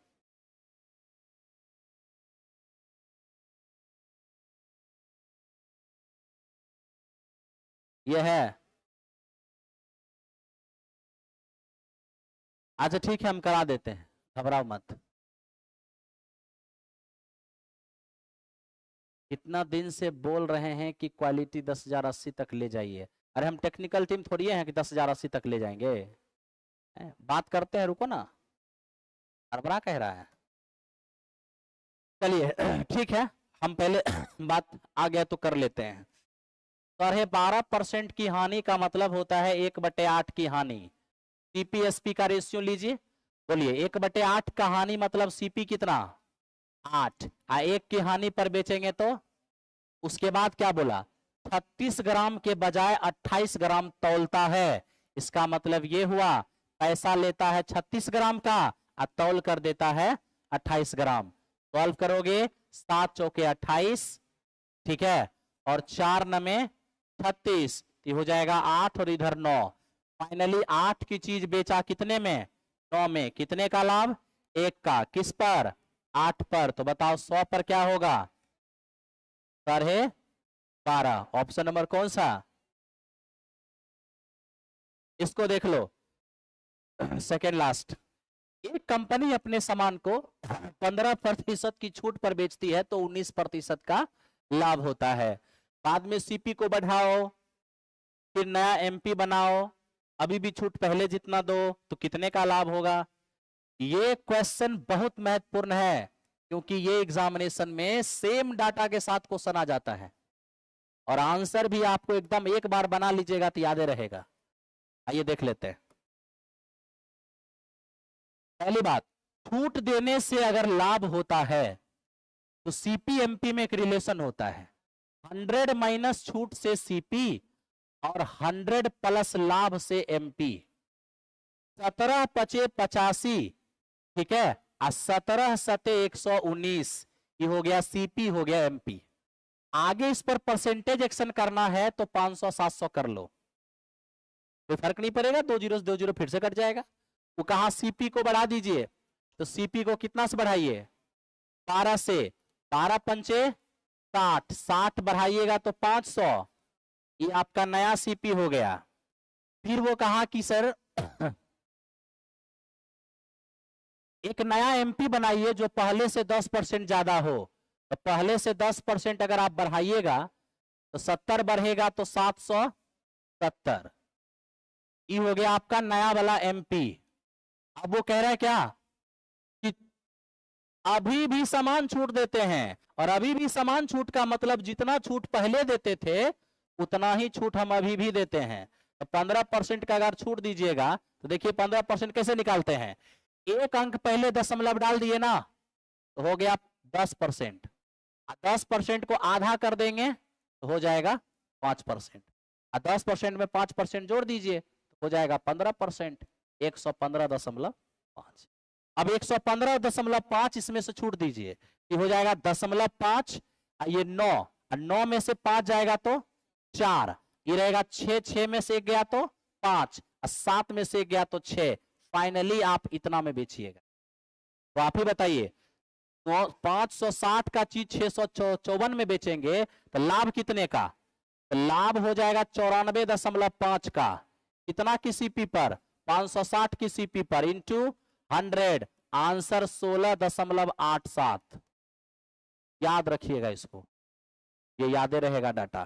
[SPEAKER 2] यह है, अच्छा ठीक है हम करा देते हैं, घबराओ मत। कितना दिन से बोल रहे हैं कि क्वालिटी 10,080 तक ले जाइए। अरे हम टेक्निकल टीम थोड़ी है कि 10,080 तक ले जाएंगे। बात करते हैं, रुको ना, हड़बड़ा कह रहा है। चलिए ठीक है, हम पहले बात आ गया तो कर लेते हैं। 12.5% की हानि का मतलब होता है 1/8 की हानि। सीपीएसपी का रेशियो लीजिए, बोलिए 1/8 का हानि मतलब सीपी कितना? 8। 1 की हानि पर बेचेंगे तो उसके बाद क्या बोला? 36 ग्राम के बजाय 28 ग्राम तौलता है। इसका मतलब ये हुआ पैसा लेता है 36 ग्राम का और तौल कर देता है 28 ग्राम। सॉल्व करोगे 7 चौके 28, ठीक है, और 4 नमे 36, हो जाएगा 8 और इधर 9। फाइनली 8 की चीज बेचा कितने में? 9 में। कितने का लाभ? 1 का। किस पर? 8 पर। तो बताओ 100 पर क्या होगा? 12.5। ऑप्शन नंबर कौन सा? इसको देख लो, सेकेंड लास्ट। एक कंपनी अपने सामान को 15% की छूट पर बेचती है तो 19% का लाभ होता है। बाद में सीपी को बढ़ाओ, फिर नया एमपी बनाओ, अभी भी छूट पहले जितना दो तो कितने का लाभ होगा? ये क्वेश्चन बहुत महत्वपूर्ण है, क्योंकि ये एग्जामिनेशन में सेम डाटा के साथ क्वेश्चन आ जाता है, और आंसर भी आपको एकदम एक बार बना लीजिएगा तो याद रहेगा। आइए देख लेते हैं। पहली बात, छूट देने से अगर लाभ होता है तो सीपीएमपी में एक रिलेशन होता है, 100 माइनस छूट से सीपी और 100 प्लस लाभ से एमपी। 17 पचे 85, ठीक है, और 17 सते 119, ये हो गया सीपी, हो गया एमपी। आगे इस पर परसेंटेज एक्शन करना है तो 500 700 कर लो, कोई फर्क नहीं पड़ेगा, 2 जीरो 2 जीरो फिर से कट जाएगा। वो कहा सीपी को बढ़ा दीजिए, तो सीपी को कितना से बढ़ाइए? 12 से। 12 पंचे 60, 60 बढ़ाइएगा तो 500, ये आपका नया सीपी हो गया। फिर वो कहा कि सर एक नया एमपी बनाइए जो पहले से 10% ज्यादा हो। तो पहले से 10% अगर आप बढ़ाइएगा तो 70 बढ़ेगा तो 770, ये हो गया आपका नया वाला एमपी। अब वो कह रहा है क्या कि अभी भी समान छूट देते हैं, और अभी भी समान छूट का मतलब जितना छूट पहले देते थे उतना ही छूट हम अभी भी देते हैं। तो 15% का अगर छूट दीजिएगा तो देखिए 15% कैसे निकालते हैं, एक अंक पहले दशमलव डाल दिए ना तो हो गया 10%, 10% को आधा कर देंगे तो हो जाएगा 5%, 10% में 5% जोड़ दीजिए तो हो जाएगा 15%, 115.5। अब 115.5 इसमें से छूट दीजिए, ये हो जाएगा 0.5, ये 9, 9 में से 5 जाएगा तो 4, ये रहेगा 6, 6 में से 1 गया तो 5, 7 में से 1 गया तो 6। फाइनली आप इतना में बेचिएगा, तो आप ही बताइए, तो 560 का चीज 654 में बेचेंगे तो लाभ कितने का? तो लाभ हो जाएगा 94.5 का। कितना की सीपी पर? 560 की सीपी पर इंटू 100, आंसर 16.87। याद रखिएगा इसको, ये यादें रहेगा डाटा।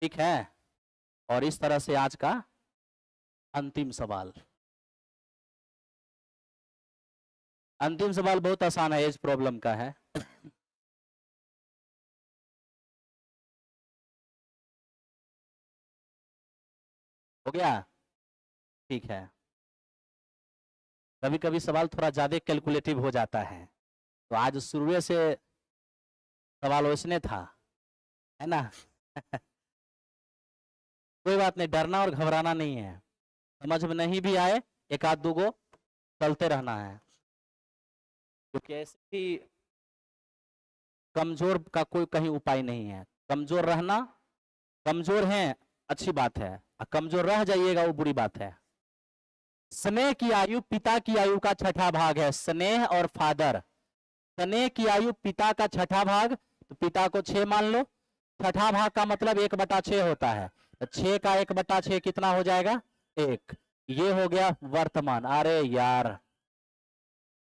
[SPEAKER 2] ठीक है, और इस तरह से आज का अंतिम सवाल। अंतिम सवाल बहुत आसान है, इस प्रॉब्लम का है। हो गया, ठीक है। कभी कभी सवाल थोड़ा ज्यादा कैलकुलेटिव हो जाता है, तो आज शुरू से सवाल वैसने था, है ना। कोई बात नहीं, डरना और घबराना नहीं है। समझ में नहीं भी आए, एक आध दो गो चलते रहना है, क्योंकि ऐसे भी कमजोर का कोई कहीं उपाय नहीं है। कमजोर रहना, कमजोर हैं अच्छी बात है, कमजोर रह जाइएगा वो बुरी बात है। स्नेह की आयु पिता की आयु का छठा भाग है। स्नेह और फादर, स्नेह की आयु पिता का छठा भाग, तो पिता को 6 मान लो। छठा भाग का मतलब 1/6 होता है, तो 6 का 1/6 कितना हो जाएगा? 1। ये हो गया वर्तमान। अरे यार,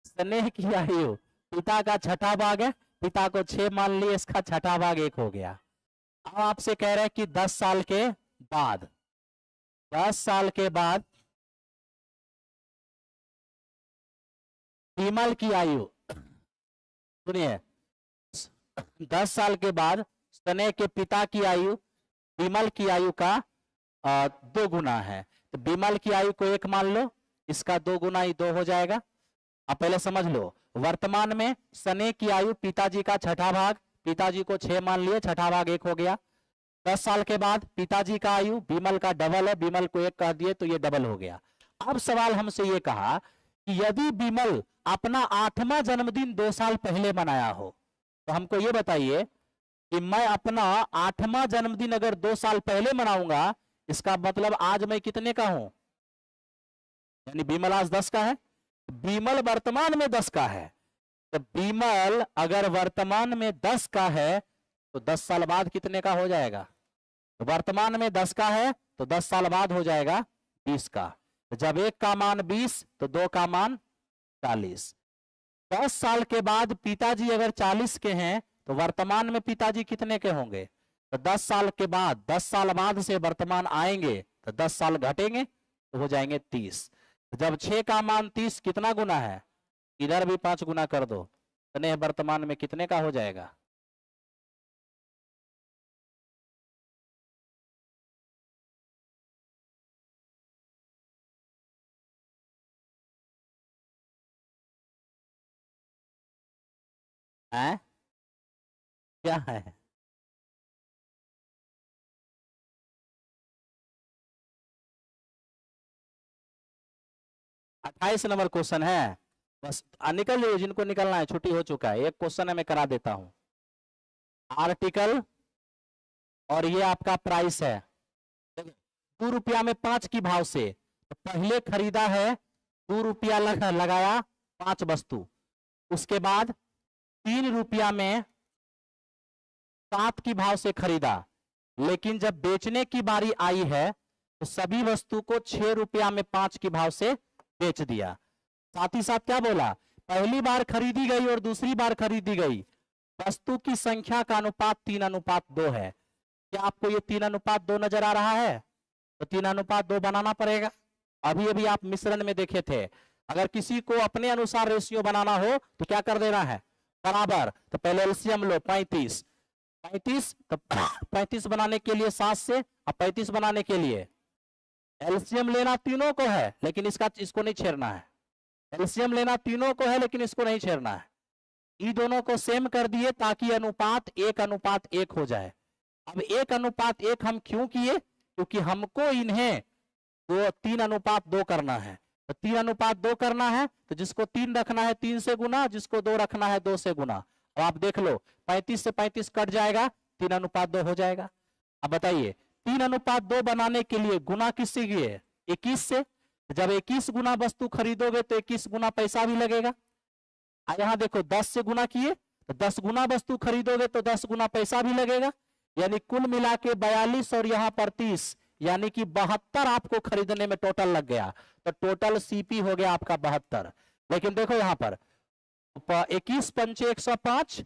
[SPEAKER 2] स्नेह की आयु पिता का छठा भाग है, पिता को 6 मान लिए, इसका छठा भाग 1 हो गया। अब आपसे कह रहे हैं कि 10 साल के बाद, 10 साल के बाद विमल की आयु, सुनिए, 10 साल के बाद स्नेह के पिता की आयु विमल की आयु का 2 गुना है, तो विमल की आयु को 1 मान लो, इसका 2 गुना ही 2 हो जाएगा। अब पहले समझ लो, वर्तमान में स्नेह की आयु पिताजी का छठा भाग, पिताजी को 6 मान लिए, छठा भाग 1 हो गया। 10 साल के बाद पिताजी का आयु विमल का डबल है, विमल को 1 कह दिए तो ये डबल हो गया। अब सवाल हमसे ये कहा कि यदि विमल अपना 8वां जन्मदिन 2 साल पहले मनाया हो, तो हमको ये बताइए कि मैं अपना 8वां जन्मदिन अगर 2 साल पहले मनाऊंगा, इसका मतलब आज मैं कितने का हूं? यानी विमल आज 10 का है, विमल वर्तमान में 10 का है, तो विमल अगर वर्तमान में 10 का है तो 10 साल बाद कितने का हो जाएगा? वर्तमान में 10 का है तो 10 साल बाद हो जाएगा 20 का। तो जब 1 का मान 20 तो 2 का मान 40। 10 साल के बाद पिताजी अगर 40 के हैं तो वर्तमान में पिताजी कितने के होंगे? तो 10 साल के बाद, 10 साल बाद से वर्तमान आएंगे तो 10 साल घटेंगे तो हो जाएंगे 30। जब 6 का मान 30 कितना गुना है? इधर भी 5 गुना कर दो, स्नेह वर्तमान में कितने का हो जाएगा? है क्या है? अट्ठाईस नंबर क्वेश्चन है, बस निकल जाइए, जिनको निकलना है, छुट्टी हो चुका है। एक क्वेश्चन है, मैं करा देता हूं। आर्टिकल और ये आपका प्राइस है, 2 रुपया में 5 की भाव से, तो पहले खरीदा है 2 रुपया लगाया 5 वस्तु, उसके बाद 3 रुपया में 7 की भाव से खरीदा, लेकिन जब बेचने की बारी आई है तो सभी वस्तु को 6 रुपया में 5 की भाव से बेच दिया। साथ ही साथ क्या बोला? पहली बार खरीदी गई और दूसरी बार खरीदी गई वस्तु की संख्या का अनुपात 3:2 है। क्या आपको ये 3:2 नजर आ रहा है? तो 3:2 बनाना पड़ेगा। अभी अभी आप मिश्रण में देखे थे, अगर किसी को अपने अनुसार रेशियो बनाना हो तो क्या कर देना है? बराबर। तो पहले एलसीएम लो, 35 तो 35 बनाने के लिए 7 से, अब 35 बनाने के लिए एलसीएम लेना तीनों को है, लेकिन इसको नहीं छेड़ना है। एलसीएम लेना तीनों को है, लेकिन इसको नहीं छेड़ना है। ये दोनों को सेम कर दिए ताकि अनुपात 1:1 हो जाए। अब 1:1 हम क्यों किए? क्योंकि हमको इन्हें 3:2 करना है। तो 3:2 करना है, तो जिसको 3 रखना है 3 से गुना, जिसको 2 रखना है 2 से गुना। अब आप देख लो, 35 से 35 कट जाएगा, 3:2 हो जाएगा। अब बताइए, 3:2 बनाने के लिए गुना किससे किए? 21 से। जब 21 गुना वस्तु खरीदोगे तो 21 गुना पैसा भी लगेगा। यहां देखो 10 से गुना किए तो 10 गुना वस्तु खरीदोगे तो 10 गुना पैसा भी लगेगा, यानी कुल मिला के 42 और यहाँ पर 30, यानी कि 72 आपको खरीदने में टोटल लग गया। तो टोटल सीपी हो गया आपका 72। लेकिन देखो यहाँ पर 21 पंचे 105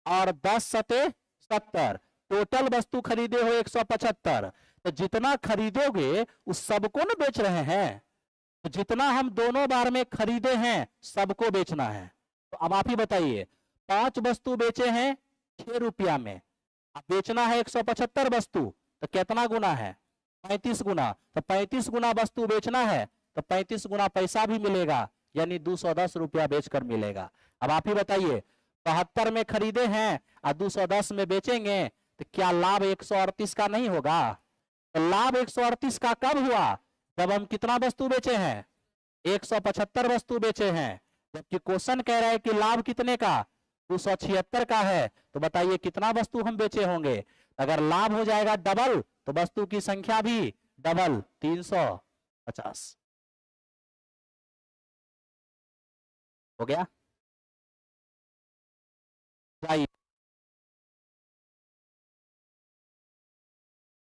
[SPEAKER 2] और 10 सते 70, टोटल वस्तु खरीदे हो 175। तो जितना खरीदोगे उस सबको ना बेच रहे हैं, तो जितना हम दोनों बार में खरीदे हैं सबको बेचना है। तो अब आप ही बताइए, 5 वस्तु बेचे हैं 6 रुपया में, अब बेचना है 175 वस्तु, तो कितना गुना है? 35 गुना। तो 35 गुना वस्तु बेचना है तो 35 गुना पैसा भी मिलेगा, यानी 210 रुपया बेचकर मिलेगा। अब आप ही बताइए, 72 में खरीदे हैं और 210 में बेचेंगे तो क्या लाभ 138 का नहीं होगा? तो लाभ 138 का कब हुआ? जब हम कितना वस्तु बेचे हैं? 175 वस्तु बेचे हैं। जबकि क्वेश्चन कह रहा है कि लाभ कितने का? 276 का है। तो बताइए कितना वस्तु हम बेचे होंगे? अगर लाभ हो जाएगा डबल तो वस्तु की संख्या भी डबल, 350 हो गया। जाइए,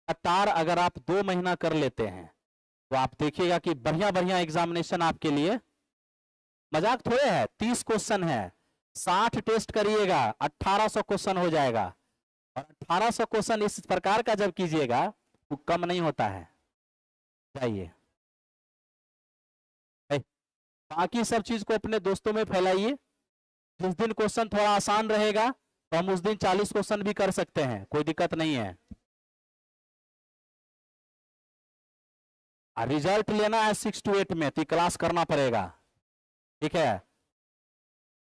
[SPEAKER 2] लगातार अगर आप 2 महीना कर लेते हैं तो आप देखिएगा कि बढ़िया बढ़िया एग्जामिनेशन आपके लिए, मजाक थोड़े है। 30 क्वेश्चन है, 60 टेस्ट करिएगा, 1800 क्वेश्चन हो जाएगा। और 1800 क्वेश्चन इस प्रकार का जब कीजिएगा तो कम नहीं होता है। जाइए, बाकी सब चीज को अपने दोस्तों में फैलाइए। जिस दिन क्वेश्चन थोड़ा आसान रहेगा तो हम उस दिन 40 क्वेश्चन भी कर सकते हैं, कोई दिक्कत नहीं है। रिजल्ट लेना है 6 to 8 में, तो क्लास करना पड़ेगा, ठीक है।